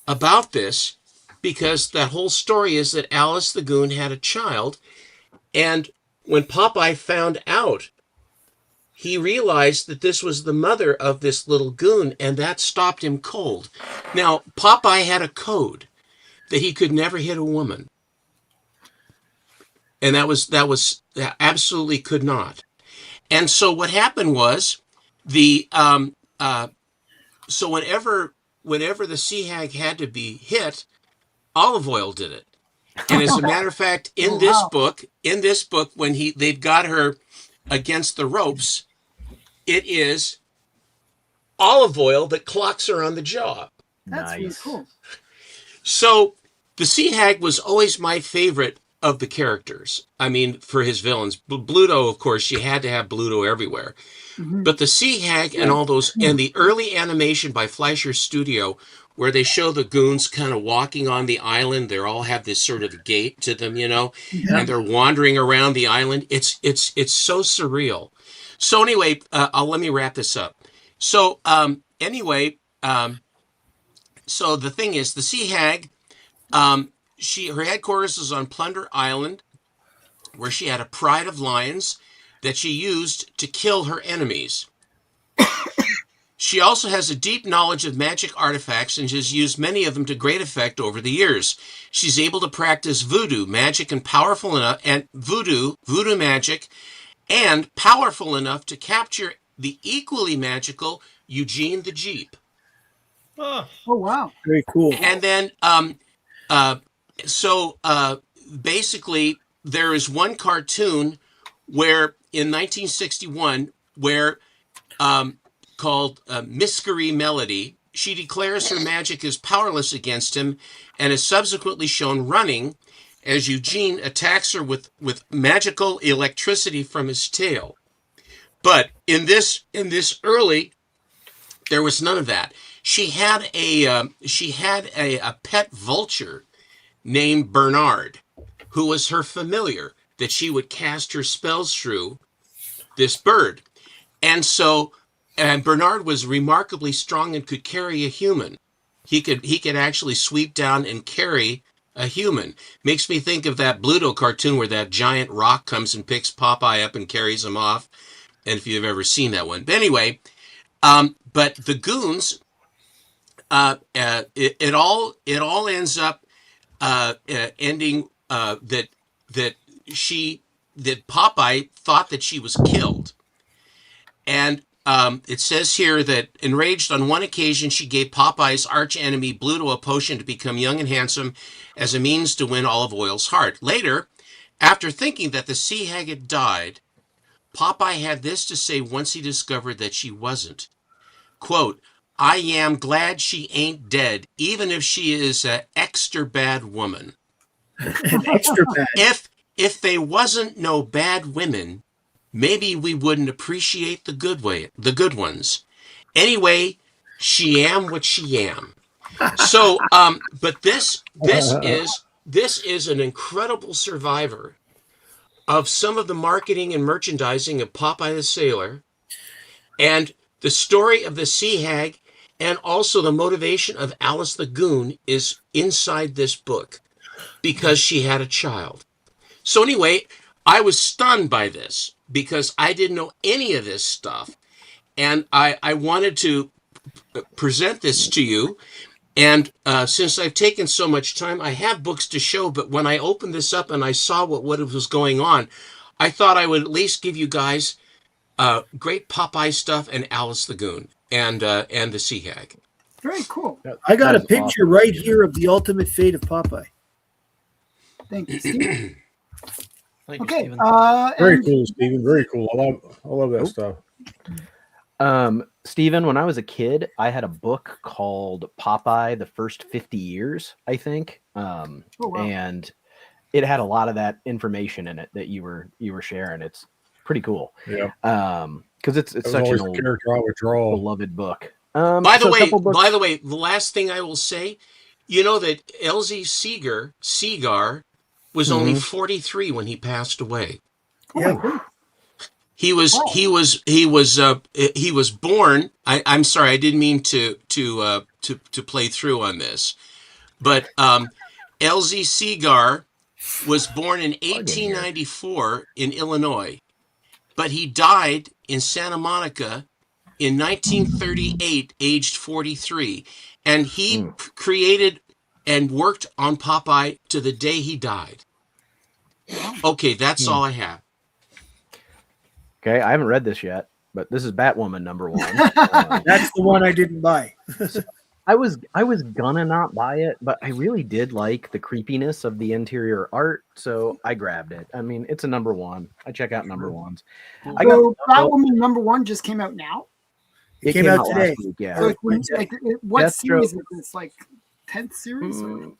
about this because that whole story is that Alice the Goon had a child. And when Popeye found out, he realized that this was the mother of this little goon, and that stopped him cold. Now, Popeye had a code that he could never hit a woman. And that was absolutely could not. And so what happened was so whenever the sea hag had to be hit, Olive Oyl did it. And as a matter of fact, in this book, when they've got her against the ropes, it is Olive Oyl that clocks her on the jaw. That's really Nice. cool. So the sea hag was always my favorite of the characters. I mean, for his villains. Bluto, of course, you had to have Bluto everywhere. Mhm. But the sea hag and all those, and the early animation by Fleischer Studio, where they show the goons kind of walking on the island, they all have this sort of gait to them, and they're wandering around the island. It's so surreal. So anyway, let me wrap this up. So so the thing is, the sea hag, her headquarters is on Plunder Island, where she had a pride of lions that she used to kill her enemies. She also has a deep knowledge of magic artifacts and has used many of them to great effect over the years. She's able to practice voodoo magic and powerful enough, and voodoo magic, and powerful enough to capture the equally magical Eugene the Jeep. Oh, Oh wow. Very cool. And then, basically, there is one cartoon where in 1961 where called Miscary Melody. She declares her magic is powerless against him and is subsequently shown running as Eugene attacks her with magical electricity from his tail. But in this early, there was none of that. She had a pet vulture named Bernard, who was her familiar that she would cast her spells through this bird. And Bernard was remarkably strong and could carry a human. He could actually sweep down and carry a human. Makes me think of that Bluto cartoon where that giant rock comes and picks Popeye up and carries him off. And if you've ever seen that one. But anyway, but the goons, it all ends up ending that Popeye thought that she was killed. And it says here that enraged on one occasion, she gave Popeye's archenemy Bluto a potion to become young and handsome as a means to win Olive Oyl's heart. Later, after thinking that the sea hag had died, Popeye had this to say once he discovered that she wasn't. Quote, "I am glad she ain't dead, even if she is a extra bad woman. Extra bad. If they wasn't no bad women, maybe we wouldn't appreciate the good ones. Anyway, she am what she am." So, but this is an incredible survivor of some of the marketing and merchandising of Popeye the Sailor, and the story of the sea hag, and also the motivation of Alice the Goon is inside this book because she had a child. So anyway, I was stunned by this because I didn't know any of this stuff. And I wanted to present this to you. And since I've taken so much time, I have books to show. But when I opened this up and I saw what was going on, I thought I would at least give you guys great Popeye stuff and Alice the Goon and the Sea Hag. Very cool. I got That a is picture awesome. right here of the ultimate fate of Popeye. Thank you, Steve. Thank you, Okay. Stephen. Very And cool, Stephen. Very cool. I love that stuff. Stephen, when I was a kid, I had a book called Popeye: The First 50 Years, I think. wow. And it had a lot of that information in it that you were sharing. It's pretty cool. Yeah. Because it's That was such always an the old, character I would draw. beloved book. By the so a way, couple books- the last thing I will say, you know that LZ Segar was only 43 when he passed away. Oh, Yeah. my goodness. He was born. I'm sorry, I didn't mean to play through on this, but LZ Segar was born in 1894 in Illinois, but he died in Santa Monica in 1938, aged 43, and he created and worked on Popeye to the day he died. Okay, that's all I have. Okay, I haven't read this yet, but this is Batwoman #1. That's the one I didn't buy. I was gonna not buy it, but I really did like the creepiness of the interior art, so I grabbed it. I mean, it's a #1. I check out #1s. I So got Batwoman #1 just came out now. it came out today. last week, yeah. So it's what Deathstroke. series is this? Like 10th series? Or?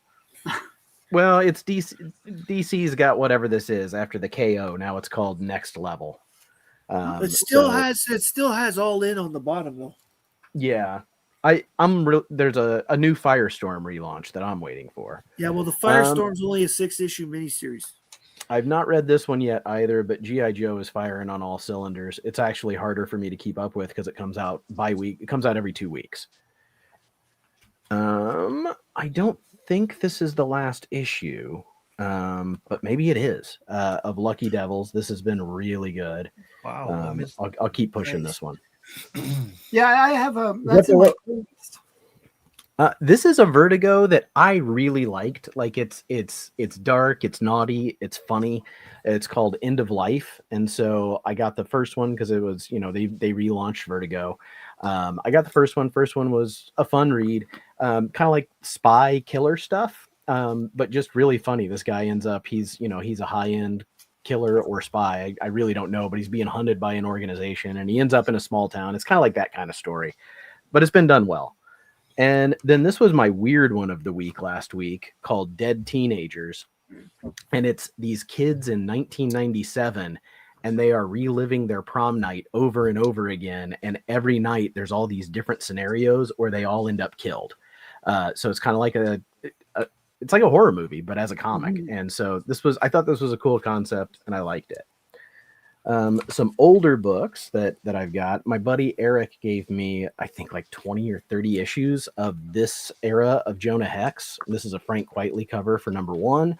Well, it's DC. DC's got whatever this is after the KO. Now it's called Next Level. It still has all in on the bottom though. Yeah, there's a new Firestorm relaunch that I'm waiting for. Yeah, well, the Firestorm's only a 6-issue miniseries. I've not read this one yet either, but G.I. Joe is firing on all cylinders. It's actually harder for me to keep up with because it comes out bi-week. It comes out every 2 weeks. I don't think this is the last issue, but maybe it is, of Lucky Devils. This has been really good. Wow. I'll keep pushing this one. Yeah, I have a. That's in my playlist. This is a Vertigo that I really liked. Like it's dark, it's naughty, it's funny. It's called End of Life, and so I got the first one because it was they relaunched Vertigo. I got the first one. First one was a fun read, kind of like spy killer stuff, but just really funny. This guy ends up he's a high end killer or spy. I really don't know, but he's being hunted by an organization, and he ends up in a small town. It's kind of like that kind of story, but it's been done well. And then this was my weird one of the week last week called Dead Teenagers. And it's these kids in 1997 and they are reliving their prom night over and over again. And every night there's all these different scenarios where they all end up killed. So it's kind of like it's like a horror movie, but as a comic. Mm-hmm. And so I thought this was a cool concept and I liked it. Some older books that I've got. My buddy Eric gave me, I think, like 20 or 30 issues of this era of Jonah Hex. This is a Frank Quitely cover for #1,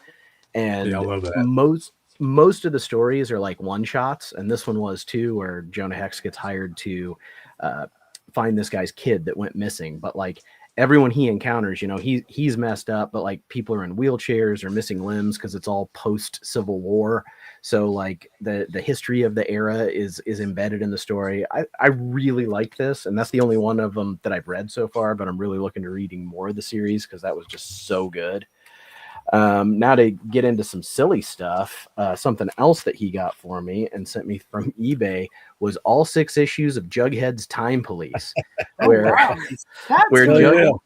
and Yeah, I love that. most of the stories are like one shots, and this one was too, where Jonah Hex gets hired to find this guy's kid that went missing. But like everyone he encounters, he's messed up, but like people are in wheelchairs or missing limbs because it's all post Civil War. So like the history of the era is embedded in the story. I really like this, and that's the only one of them that I've read so far, but I'm really looking to reading more of the series because that was just so good. Now to get into some silly stuff, something else that he got for me and sent me from eBay was all 6 issues of Jughead's Time Police. where Wow. That's where good. Jughead,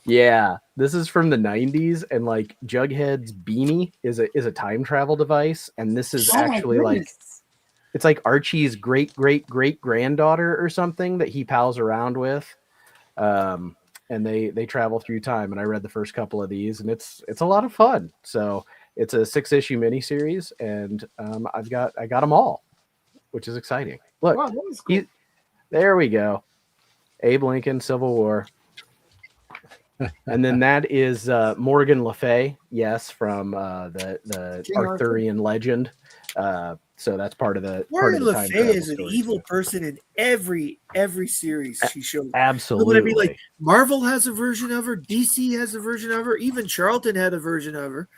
yeah, this is from the 90s, and like Jughead's beanie is a time travel device, and this is Oh my actually like goodness. it's like Archie's great granddaughter or something that he pals around with. And they travel through time, and I read the first couple of these, and it's a lot of fun. So it's a 6-issue miniseries, and I got them all, which is exciting. Look, Wow, that was cool. there we go. Abe Lincoln, Civil War. And then that is Morgan Le Fay, yes, from the King Arthur. Arthurian legend. So that's part of the Morgan Le time Fay travel is an story, evil too. person in every series she shows. Absolutely. But I mean, like Marvel has a version of her, DC has a version of her, even Charlton had a version of her.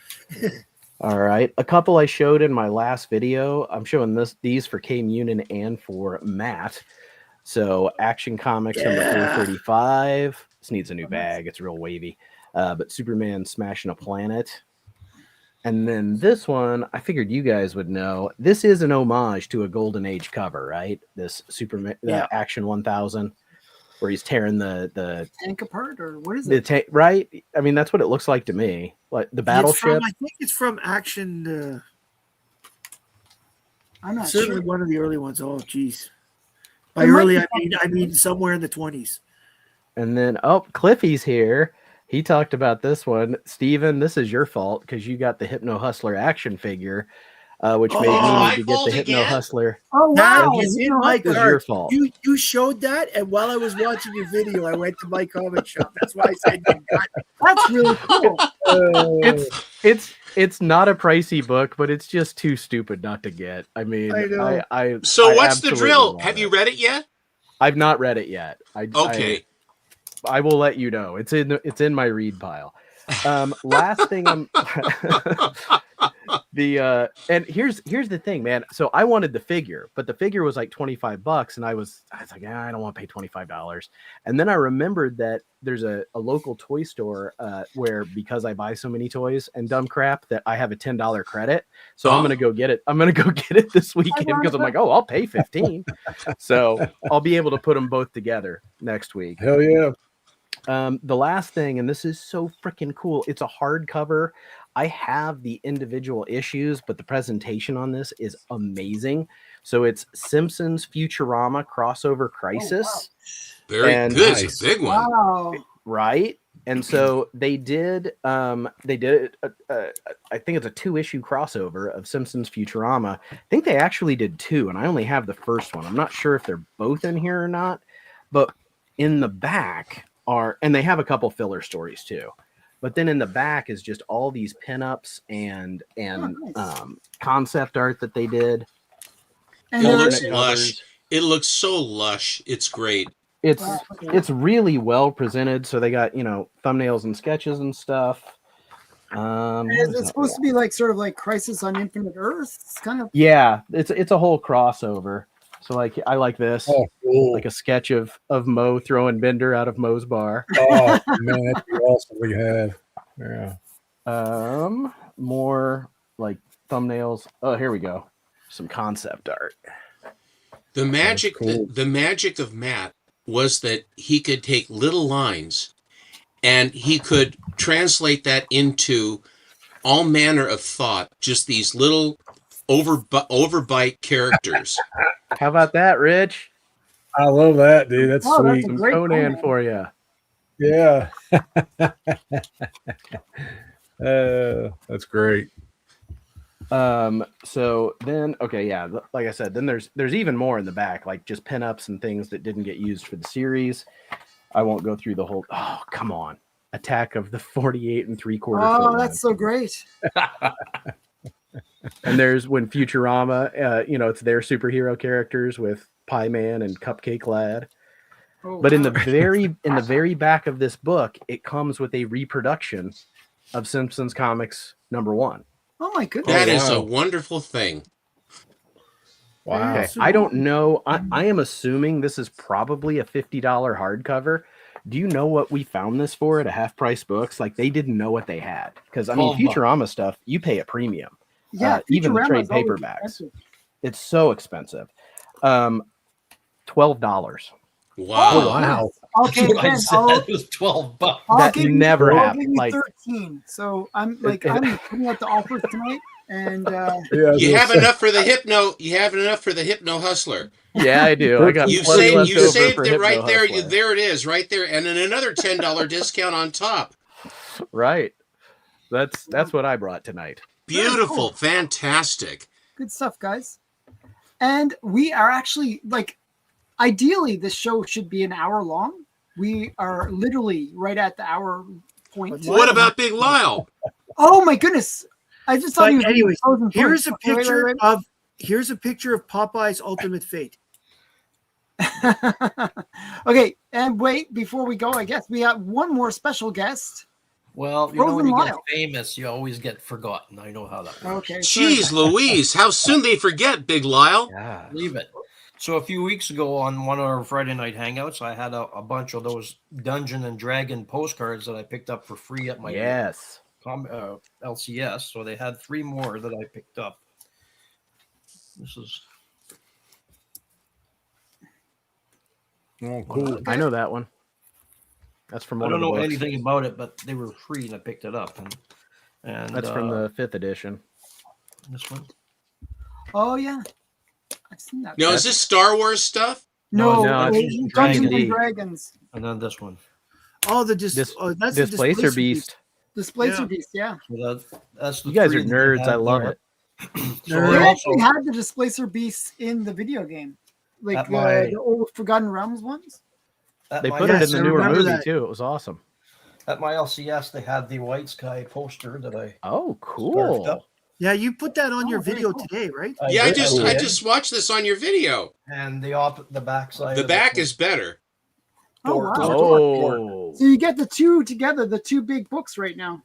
All right, a couple I showed in my last video. I'm showing these for K Munin and for Matt. So Action Comics number 435. This needs a new bag. It's real wavy. But Superman smashing a planet. And then this one, I figured you guys would know. This is an homage to a Golden Age cover, right? This Superman Action 1000, where he's tearing the tank apart, or what is it? Right? I mean, that's what it looks like to me. Like the battleship. I think it's from Action. I'm not certainly sure. one of the early ones. Oh, geez. By early, I mean somewhere in the 20s. And then, Cliffy's here. He talked about this one. Steven, this is your fault because you got the Hypno Hustler action figure, which made me need to get the Hypno Hustler. Oh, wow. That is in my This is cart. your fault. You showed that, and while I was watching your video, I went to my comic shop. That's why I said you got it. That's really cool. It's not a pricey book, but it's just too stupid not to get. I mean, I know. So what's the absolutely drill? love Have it. you read it yet? I've not read it yet. Okay. I will let you know. It's in my read pile. Last thing I'm and here's the thing, man. So I wanted the figure, but the figure was like $25, and I was like, I don't want to pay $25. And then I remembered that there's a local toy store where, because I buy so many toys and dumb crap, that I have a $10 credit. So I'm gonna go get it. I'm gonna go get it this weekend because I'm like, I'll pay $15. So I'll be able to put them both together next week. Hell yeah. The last thing, and this is so freaking cool, it's a hardcover. I have the individual issues, but the presentation on this is amazing. So it's Simpsons Futurama Crossover Crisis. Very And good. It's a big one. Wow. Right? And so they did I think it's a 2-issue crossover of Simpsons Futurama. I think they actually did 2, and I only have the first one. I'm not sure if they're both in here or not, but in the back and they have a couple filler stories too. But then in the back is just all these pinups and concept art that they did. And It there- looks lush. It looks so lush. It's great. It's really well presented. So they got, thumbnails and sketches and stuff. is it supposed to be like sort of like Crisis on Infinite Earth? It's kind of it's a whole crossover. So like I like this, cool. like a sketch of Mo throwing Bender out of Mo's bar. Oh man, that'd be awesome. We had, yeah. More like thumbnails. Oh, here we go. Some concept art. The magic, cool. the magic of Matt was that he could take little lines, and he could translate that into all manner of thought. Just these little overbite characters. How about that, Rich? I love that, dude. That's Oh, that's sweet. a great Conan Conan. for you. Yeah. That's great. So then, okay, yeah, like I said, then there's even more in the back, like just pinups and things that didn't get used for the series. I won't go through the whole. Oh, come on! Attack of the 48 3/4. Oh, that's so great. And there's when Futurama, it's their superhero characters with Pie Man and Cupcake Lad. Oh, But in wow. the very back of this book, it comes with a reproduction of Simpsons Comics #1. Oh my goodness. That is wow. a wonderful thing. Wow. Okay, I don't know. I am assuming this is probably a $50 hardcover. Do you know what we found this for at a Half Price Books? Like they didn't know what they had because I mean $12. Futurama stuff you pay a premium. Yeah, even the trade Futurama's always paperbacks. expensive. It's so expensive. $12. Wow. Oh, wow. Okay, That's what I then said. I'll, It was $12. I'll That give never you, I'll happened, give you like- 13. So I'm putting out the offers tonight, and Yeah, You have enough for the hypno. You have enough for the Hypno Hustler. Yeah, I do. I got You plenty saved, left you over saved for it Hypno right there. Hustler. There it is, right there, and then another $10 discount on top. Right. That's what I brought tonight. Beautiful, cool. fantastic. good stuff, guys. And we are actually ideally, this show should be an hour long. We are literally right at the hour point. What about Big Lyle? Oh my goodness! I just thought he was But anyways, frozen here's first. a Okay, wait, picture wait, of Popeye's Ultimate Fate. wait. Okay, and wait, before we go, I guess we have one more special guest. Well, you know, when Frozen you get Lyle. famous, you always get forgotten. I know how that works. Okay, sorry. Jeez Louise, how soon they forget, Big Lyle. Yeah. Leave it. So a few weeks ago on one of our Friday night hangouts, I had a bunch of those Dungeon and Dragon postcards that I picked up for free at my Yes. LCS. So they had 3 more that I picked up. This is Oh, cool. I know that one. That's from I one don't of the know books. anything about it, but they were free and I picked it up. And That's from the 5th edition. this one. Oh yeah, I've seen that. Now, is this Star Wars stuff? No, No, it's Dungeons Dragon. and Dragons. And then this one. Oh, Dis- that's the Displacer Beast. Displacer Yeah. Beast, yeah. So that's the You guys 3 are that they nerds. had I love there. it. So They I actually also, had the Displacer Beasts in the video game, like At my- the old Forgotten Realms ones. at They my- put it yes, in I the newer remember movie that. too. It was awesome. At my LCS, they had the White Sky poster that I Oh, scarfed up. cool. Yeah, you put that on your very video cool. today, right? Yeah, I did- just did. watched this on your video. And the back side. The of back it is better. Oh Dork. wow! Oh. So you get the two together, the two big books right now.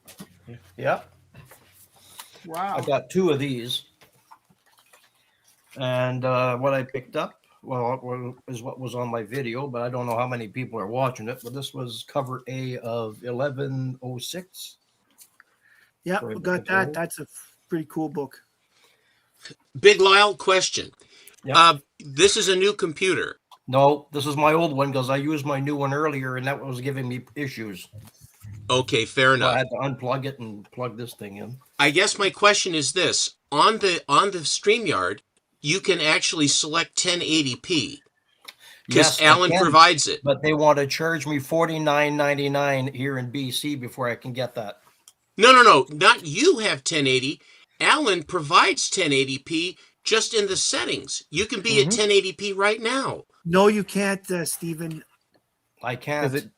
Yeah, Wow. I got 2 of these. And what I picked up, is what was on my video, but I don't know how many people are watching it. But this was cover A of 1106. Yeah, Sorry, we got control. that. That's a pretty cool book. Big Lyle, question. Yeah. This is a new computer. No, this is my old one because I used my new one earlier, and that was giving me issues. Okay, fair So I enough. had to unplug it and plug this thing in. I guess my question is this: on the StreamYard, you can actually select 1080p because Yes, I Alan can, provides it. but they want to charge me $49.99 here in BC before I can get that. No. Not you have 1080. Alan provides 1080p just in the settings. You can be at 1080p right now. No, you can't, Stephen. I can't. Is it?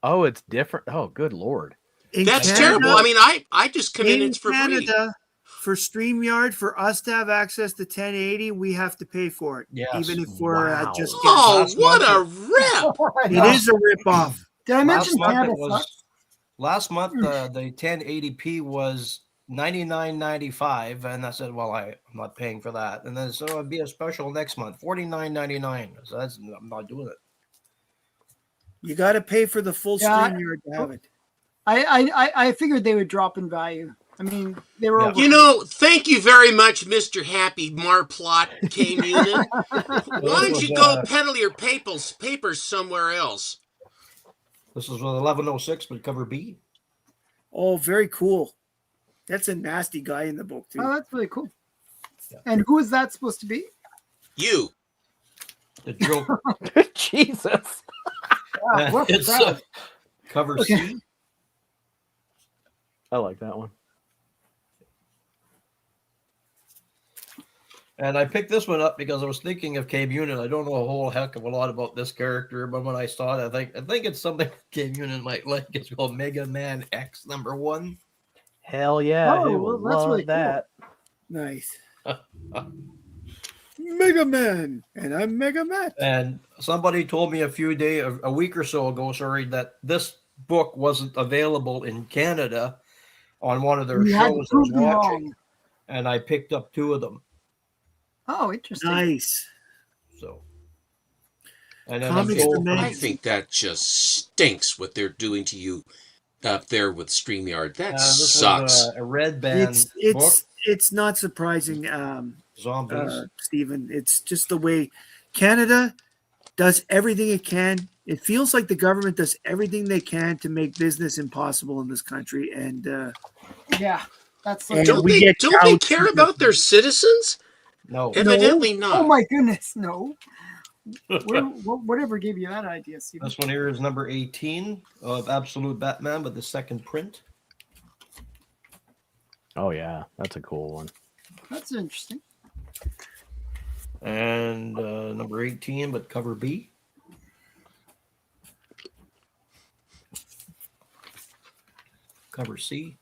Oh, it's different. Oh, good lord. In That's Canada- terrible. I mean, I just come in, in it's for free. Canada, for StreamYard, for us to have access to 1080, we have to pay for it. Yes. Even if we're Wow. just Oh, Last what month a rip! it is a rip-off. Did I mention last month Canada it was sucks? last month the 1080p was $99.95, and I said, well, I'm not paying for that. And then so it'd be a special next month, $49.99. So I'm not doing it. You got to pay for the full Yeah, StreamYard to have it. I figured they would drop in value. I mean, they were Yeah. over. You know, thank you very much, Mr. Happy Marplot K. Munin. Why don't you go peddle your papers somewhere else? This is with 1106, but cover B. Oh, very cool. That's a nasty guy in the book, too. Oh, that's really cool. Yeah. And who is that supposed to be? You. The Joker. Jesus. Wow, what's It's, that? cover Okay. C. I like that one. And I picked this one up because I was thinking of K. Munin. I don't know a whole heck of a lot about this character, but when I saw it, I think it's something K. Munin might like. It's called Mega Man X #1. Hell yeah. Oh, he well, will that's love really cool. that. Nice. Mega Man, and I'm Mega Matt. And somebody told me a week or so ago, that this book wasn't available in Canada on one of their You had to shows I was prove them watching, wrong. and I picked up 2 of them. Oh, interesting. Nice. So, and then Comics I'm told- for men. I think that just stinks what they're doing to you up there with StreamYard. That this sucks. was a Red Band book, It's not surprising, Zombies. Stephen. It's just the way Canada does everything it can. It feels like the government does everything they can to make business impossible in this country, and Yeah, that's so And true. don't we they, get don't they couched care because- about their citizens? No, Evidently not. Oh my goodness, no. Whatever gave you that idea, Steve? this one here is number 18 of Absolute Batman, but the second print. Oh yeah, that's a cool one. That's interesting. And number 18, but cover B. Cover C.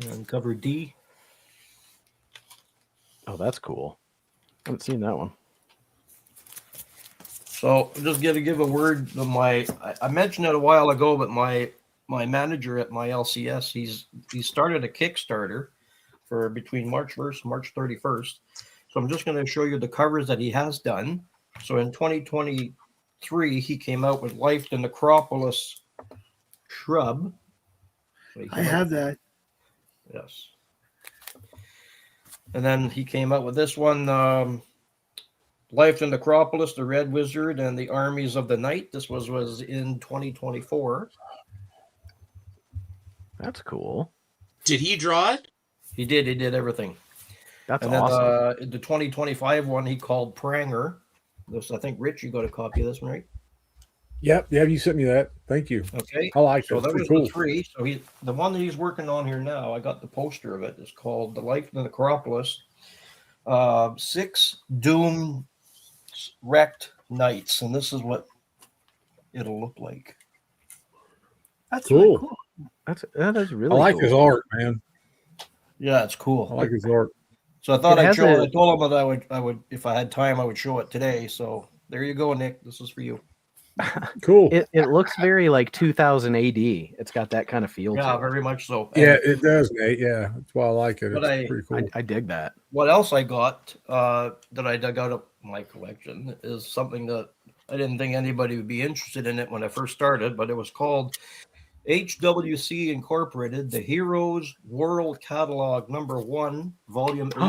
And cover D. Oh, that's cool. I haven't seen that one. So just to give a word to I mentioned it a while ago, but my manager at my LCS, he started a Kickstarter for between March 1st and March 31st. So I'm just going to show you the covers that he has done. So in 2023, he came out with Life the Necropolis Shrub. So I have that. Yes. And then he came out with this one, Life in Necropolis, the Red Wizard, and the Armies of the Night. This was in 2024. That's cool. Did he draw it? He did everything. That's And awesome. then the 2025 one he called Pranger. This, I think, Rich, you got a copy of this one, right? Yep. Yeah, you sent me that. Thank you. Okay. I like it. So It's that pretty was cool. the three. So the one that he's working on here now, I got the poster of it. It's called The Life of the Necropolis. 6 Doom Wrecked Knights. And this is what it'll look like. That's Cool. really cool. That is I really like cool. his art, man. Yeah, it's cool. I like his art. So I thought It I'd has show it. a- I told him that I would, if I had time, I would show it today. So there you go, Nick. This is for you. Cool. It looks very like 2000 AD. It's got that kind of feel Yeah, to it. very much so. Yeah, And it does, Nate. Yeah, that's why I like it. But It's pretty cool. I dig that. what else I got that I dug out of my collection is something that I didn't think anybody would be interested in it when I first started, but it was called HWC Incorporated, the Heroes World Catalog #1, Volume 8,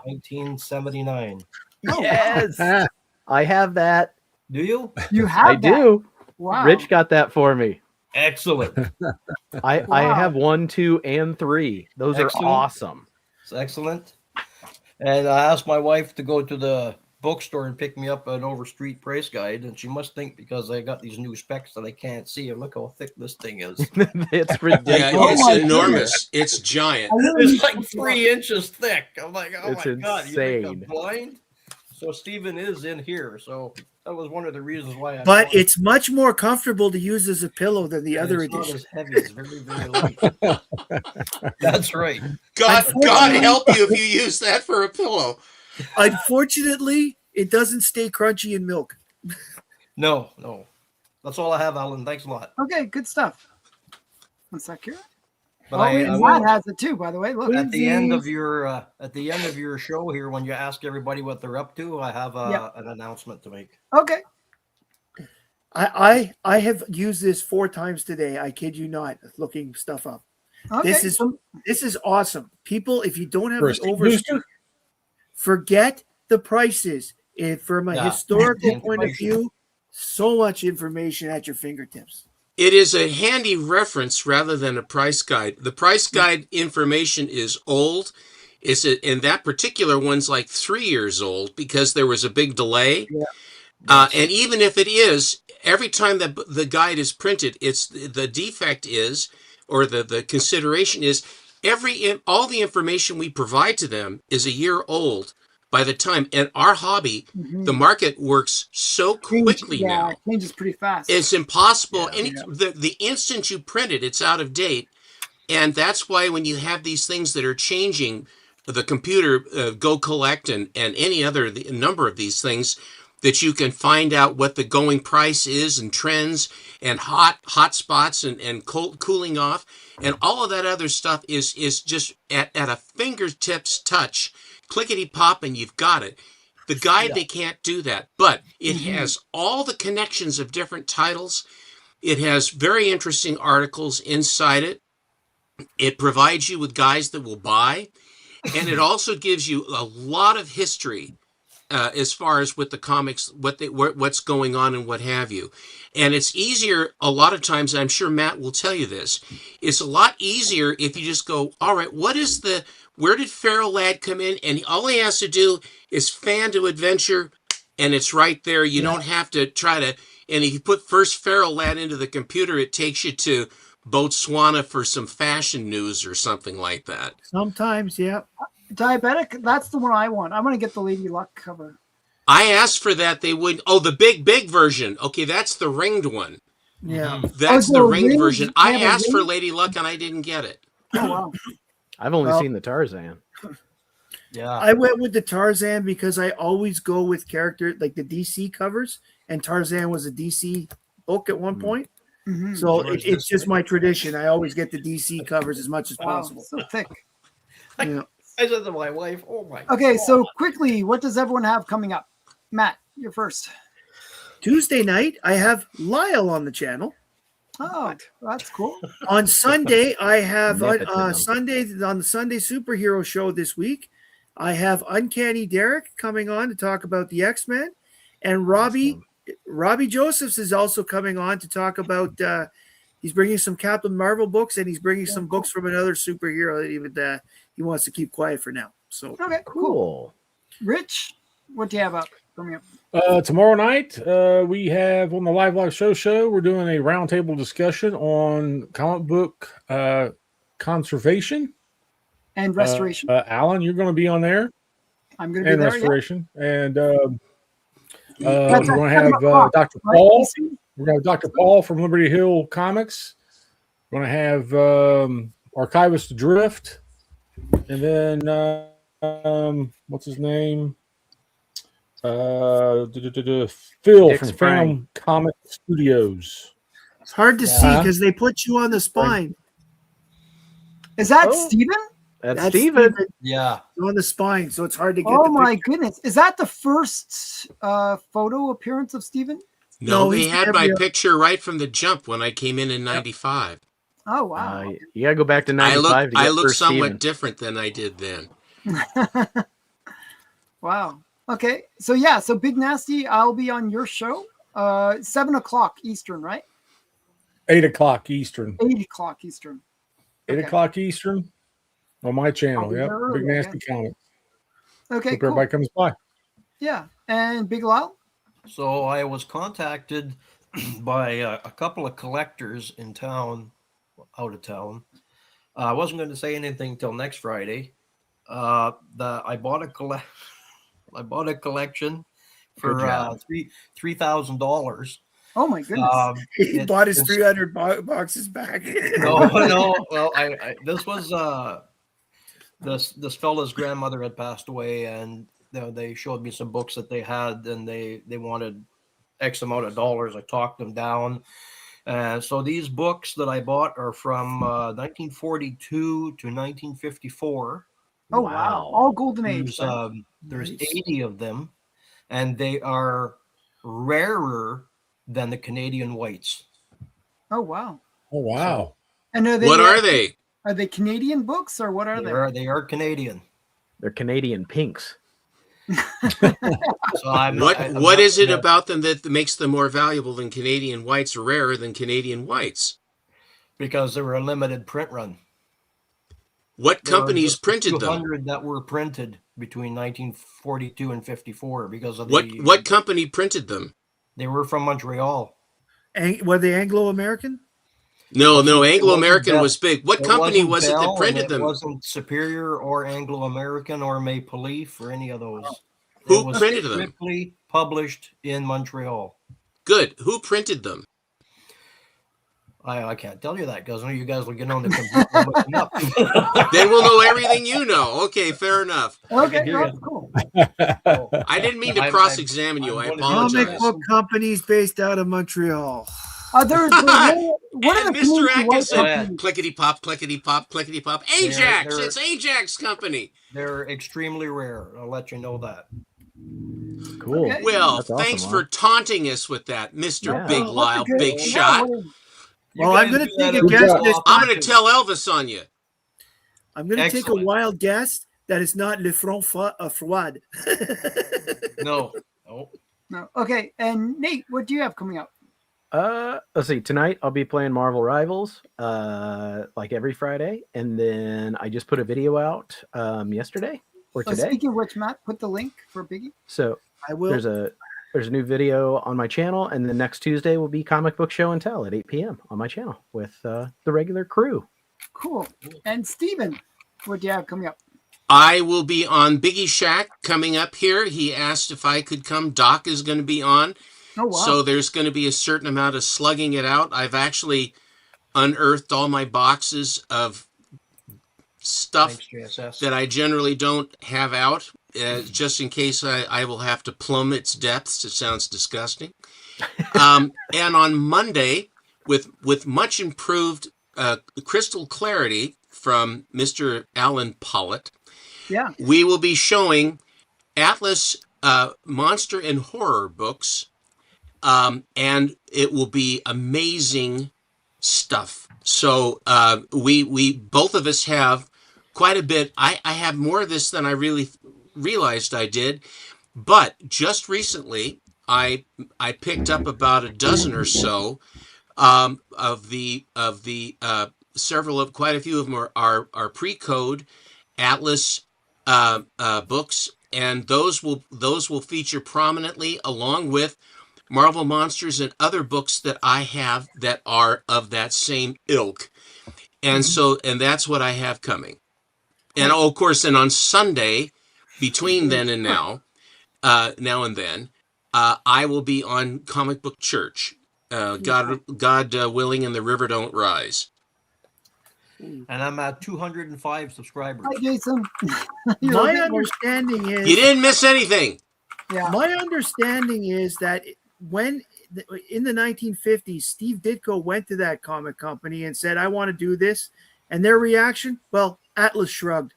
1979. Yes, Ah, I have that. Do you? You have I that. do. Wow. Rich got that for me. Excellent. I Wow. have 1, 2, and 3. Those Excellent. are awesome. It's excellent. And I asked my wife to go to the bookstore and pick me up an Overstreet price guide, and she must think because I got these new specs that I can't see. And look how thick this thing is. It's Yeah, ridiculous. Oh it's my enormous. It's giant. I really It's like 3 inches thick. I'm like, oh It's my god, you think I'm insane. blind? So Stephen is in here. So that was one of the reasons why I But bought it. it's much more comfortable to use as a pillow than the And other it's not edition. as heavy. It's very, very light. That's right. God help you if you use that for a pillow. Unfortunately, it doesn't stay crunchy in milk. No. That's all I have, Alan. Thanks a lot. Okay, good stuff. One sec here. But Oh, Matt has it too, by the way. Look. at the end of your show here, when you ask everybody what they're up to, I have an announcement to make. Okay. I have used this 4 times today. I kid you not, looking stuff up. Okay. This is awesome. People, if you don't have For a an steam over, booster? forget the prices. From a Yeah. historical Information. point of view, so much information at your fingertips. It is a handy reference rather than a price guide. The price guide information is old. And that particular one's like 3 years old because there was a big delay. Yeah. And even if it is, every time that the guide is printed, it's the defect is, or the consideration is, all the information we provide to them is a year old by the time. And our hobby, Mhm. the market works so quickly now. It changes pretty fast. It's impossible. Yeah. The instant you print it, it's out of date. And that's why when you have these things that are changing, the computer, Go Collect and any other number of these things, that you can find out what the going price is and trends and hot spots and cooling off. And all of that other stuff is just at a fingertips touch. Clickety pop and you've got it. The guide, they can't do that, but it has all the connections of different titles. It has very interesting articles inside it. It provides you with guys that will buy, and it also gives you a lot of history as far as with the comics, what's going on and what have you. And it's easier a lot of times, I'm sure Matt will tell you this, it's a lot easier if you just go, all right, where did Feral Lad come in? And all he has to do is fan to adventure, and it's right there. You don't have to try to, and if you put first Feral Lad into the computer, it takes you to Botswana for some fashion news or something like that. Sometimes, yeah. Diabetic, that's the one I want. I want to get the Lady Luck cover. I asked for that. They would. Oh, the big version. Okay, that's the ringed one. Yeah. That's Oh, the so ringed ringed- version. you I have a asked for ringed? Lady Luck and I didn't get it. Oh, wow. I've only Well- seen the Tarzan. Yeah. I went with the Tarzan because I always go with character like the DC covers, and Tarzan was a DC book at one Mm. point. Mhm. So George it's just Disney. my tradition. I always get the DC covers as much as Wow, possible. so thick. Yeah. I said to my wife, "Oh my." Okay, God. so quickly, what does everyone have coming up? Matt, you're first. Tuesday night, I have Lyle on the channel. Oh, that's cool. On Sunday, I have Nepotism. on the Sunday Superhero Show this week. I have Uncanny Derek coming on to talk about the X-Men, and Robbie Josephs is also coming on to talk about. He's bringing some Captain Marvel books, and he's bringing some books from another superhero that he wants to keep quiet for now. So Okay, cool. Cool. Rich, what do you have up coming up? Tomorrow night, we have on the Live Show, we're doing a roundtable discussion on comic book conservation. And restoration. Alan, you're going to be on there, I'm going to be and there. Yeah. restoration. And we're That's going to at 7 have o'clock, Dr. right, Paul. Eastern? We're going to have Dr. Paul from Liberty Hill Comics. We're going to have Archivist Drift. And then, what's his name? Phil Dick from Sprang. Phantom Comic Studios. it's hard to see Yeah. because they put you on the spine. Is that Oh. Steven? That's Steven. Yeah. On the spine, so it's hard to get. Oh the my picture. goodness. Is that the first photo appearance of Steven? No, No, they he's had my every- picture right from the jump when I came in '95. Oh, wow. You gotta go back to I '95 to get I look first somewhat Steven. different than I did then. Wow. Okay. So, yeah. So, Big Nasty, I'll be on your show. 7 o'clock Eastern, right? 8 o'clock Eastern. 8 o'clock Eastern. 8 Okay. o'clock Eastern on my I'll channel. be Yep. there early, Big I Nasty guess. Comics. Okay, Hope cool. everybody comes by. Yeah. And Big Lyle? So I was contacted by a couple of collectors in town, out of town. I wasn't going to say anything till next Friday. I bought a collection Good for job. $3,000. Oh, my goodness. He It- bought his it's- 300 boxes back. No. Well, this was this fella's grandmother had passed away, and they showed me some books that they had, and they wanted X amount of dollars. I talked them down. So these books that I bought are from 1942 to 1954. Oh, wow. All Golden Age. There's Nice. 80 of them, and they are rarer than the Canadian whites. Oh, wow. Oh, wow. And are they, What are they? Are they Canadian books or what are they? They are Canadian. They're Canadian pinks. So I'm What not is it gonna- about them that makes them more valuable than Canadian whites or rarer than Canadian whites? Because they were a limited print run. What There were companies just printed them? 200 that were printed between 1942 and 54 because of What company printed them? they were from Montreal. Were they Anglo-American? No, It Anglo American wasn't was big. What It company wasn't was it that Bell, and printed it them? wasn't Superior or Anglo American or Maple Leaf or any of those. Who It was printed them? strictly published in Montreal. Good. Who printed them? I can't tell you that because you guys will get on the computer and look them up. Then we'll know everything you know. Okay, fair enough. Okay, hear that's you. cool. I didn't mean to I'm- cross-examine you. I I'm gonna- Comic apologize. book companies based out of Montreal. What are And the Mr. Canadian white Atkinson, companies? clickety pop, clickety pop, clickety pop. They're- Ajax, they're- it's Ajax Company. They're extremely rare. I'll let you know that. Cool. Okay. Well, That's awesome, thanks Lyle. for taunting us with that, Mr. Yeah. Big Oh, Lyle, that's big good. shot. Yeah, You Well, I'm guys gonna do that take a every guess so this often. I'm going to tell Elvis on you. I'm going to take a Excellent. wild guess that it's not Le Front Froid. No. No. Okay, and Nate, what do you have coming up? Let's see. Tonight I'll be playing Marvel Rivals, like every Friday, and then I just put a video out yesterday or today. Speaking of which, Matt, put the link for Biggie. So I will. there's a new video on my channel, and the next Tuesday will be Comic Book Show and Tell at 8 p.m. on my channel with the regular crew. Cool. And Steven, what do you have coming up? I will be on Biggie Shack coming up here. He asked if I could come. Doc is going to be on. Oh, wow. So there's going to be a certain amount of slugging it out. I've actually unearthed all my boxes of stuff Thanks, JSS. that I generally don't have out, just in case I will have to plumb its depths. It sounds disgusting. And on Monday, with much improved crystal clarity from Mr. Alan Pollitt, Yeah. we will be showing Atlas monster and horror books, and it will be amazing stuff. So we both of us have quite a bit. I have more of this than I really realized I did, but just recently I picked up about a dozen or so of the several of quite a few of them are pre-code Atlas books, and those will feature prominently along with Marvel Monsters and other books that I have that are of that same ilk. And and that's what I have coming. And of course, and on Sunday, between then and now and then, I will be on Comic Book Church. God willing, and the river don't rise. And I'm at 205 subscribers. Hi, Jason. My understanding is You didn't miss anything. Yeah. My understanding is that when in the 1950s, Steve Ditko went to that comic company and said, "I want to do this," and their reaction, well, Atlas shrugged.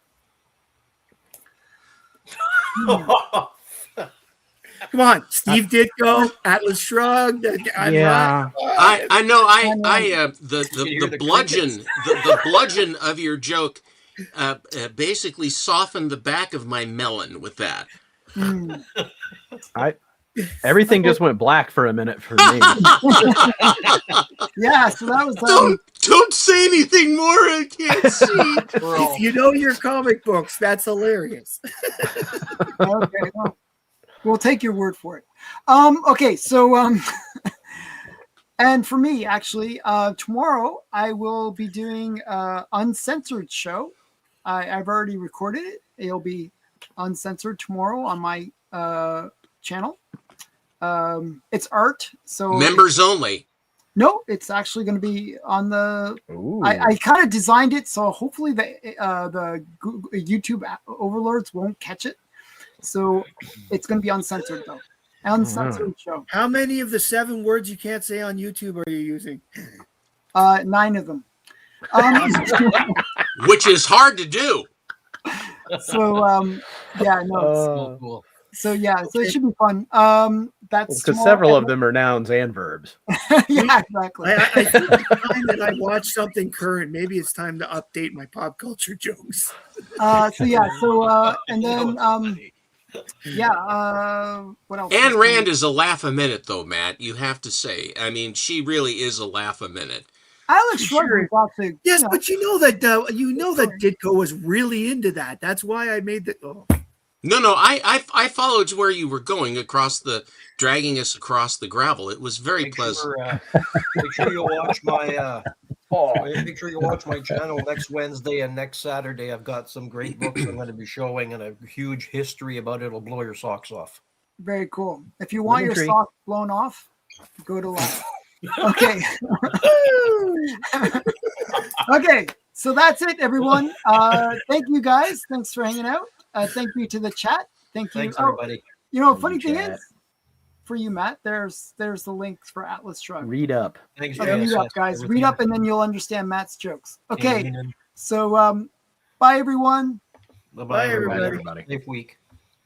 Come on, Steve Ditko, Atlas shrugged. Yeah. I know. You hear The the bludgeon the bludgeon of your joke basically softened the back of my melon with that. Mm. Everything just went black for a minute for me. Yeah, so that was Don't say anything more. I can't see. If you know your comic books, that's hilarious. okay. Well, we'll take your word for it. Okay, so and for me, actually, tomorrow I will be doing uncensored show. I've already recorded it. It'll be uncensored tomorrow on my channel. It's art, so Members only. no, it's actually going to be on the. Ooh. I kind of designed it so hopefully the Google, YouTube overlords won't catch it. So it's going to be uncensored though. Uncensored show. How many of the 7 words you can't say on YouTube are you using? 9 of them. Which is hard to do. So yeah, no. Cool. So yeah, so it should be fun. That's Because tomorrow. several of them are nouns and verbs. Yeah, exactly. I think it's time that I watch something current. Maybe it's time to update my pop culture jokes. So yeah, so and then yeah, what else? Anne Rand is a laugh a minute, though, Matt. You have to say. I mean, she really is a laugh a minute. Alex Sure. Shrugged was actually, Yes, you know, but you know that Ditko was really into that. That's why I made the. Oh. No, I followed where you were going dragging us across the gravel. It was very pleasant. Make sure you watch my make sure you watch my channel next Wednesday and next Saturday. I've got some great books I'm going to be showing and a huge history about it. It'll blow your socks off. very cool. If you want your Intrigue. sock blown off, go to live. Okay. Okay, so that's it, everyone. Thank you guys. Thanks for hanging out. Thank you to the chat. Thank you. Thanks, everybody. You know, funny thing Chat. is, for you, Matt, there's the links for Atlas Shrugged. Read up. Thanks, Okay, read JSS, up, guys. everything. Read up, and then you'll understand Matt's jokes. Okay, Amen. so bye, everyone. Bye-bye, everybody. everybody. Everybody. Safe week.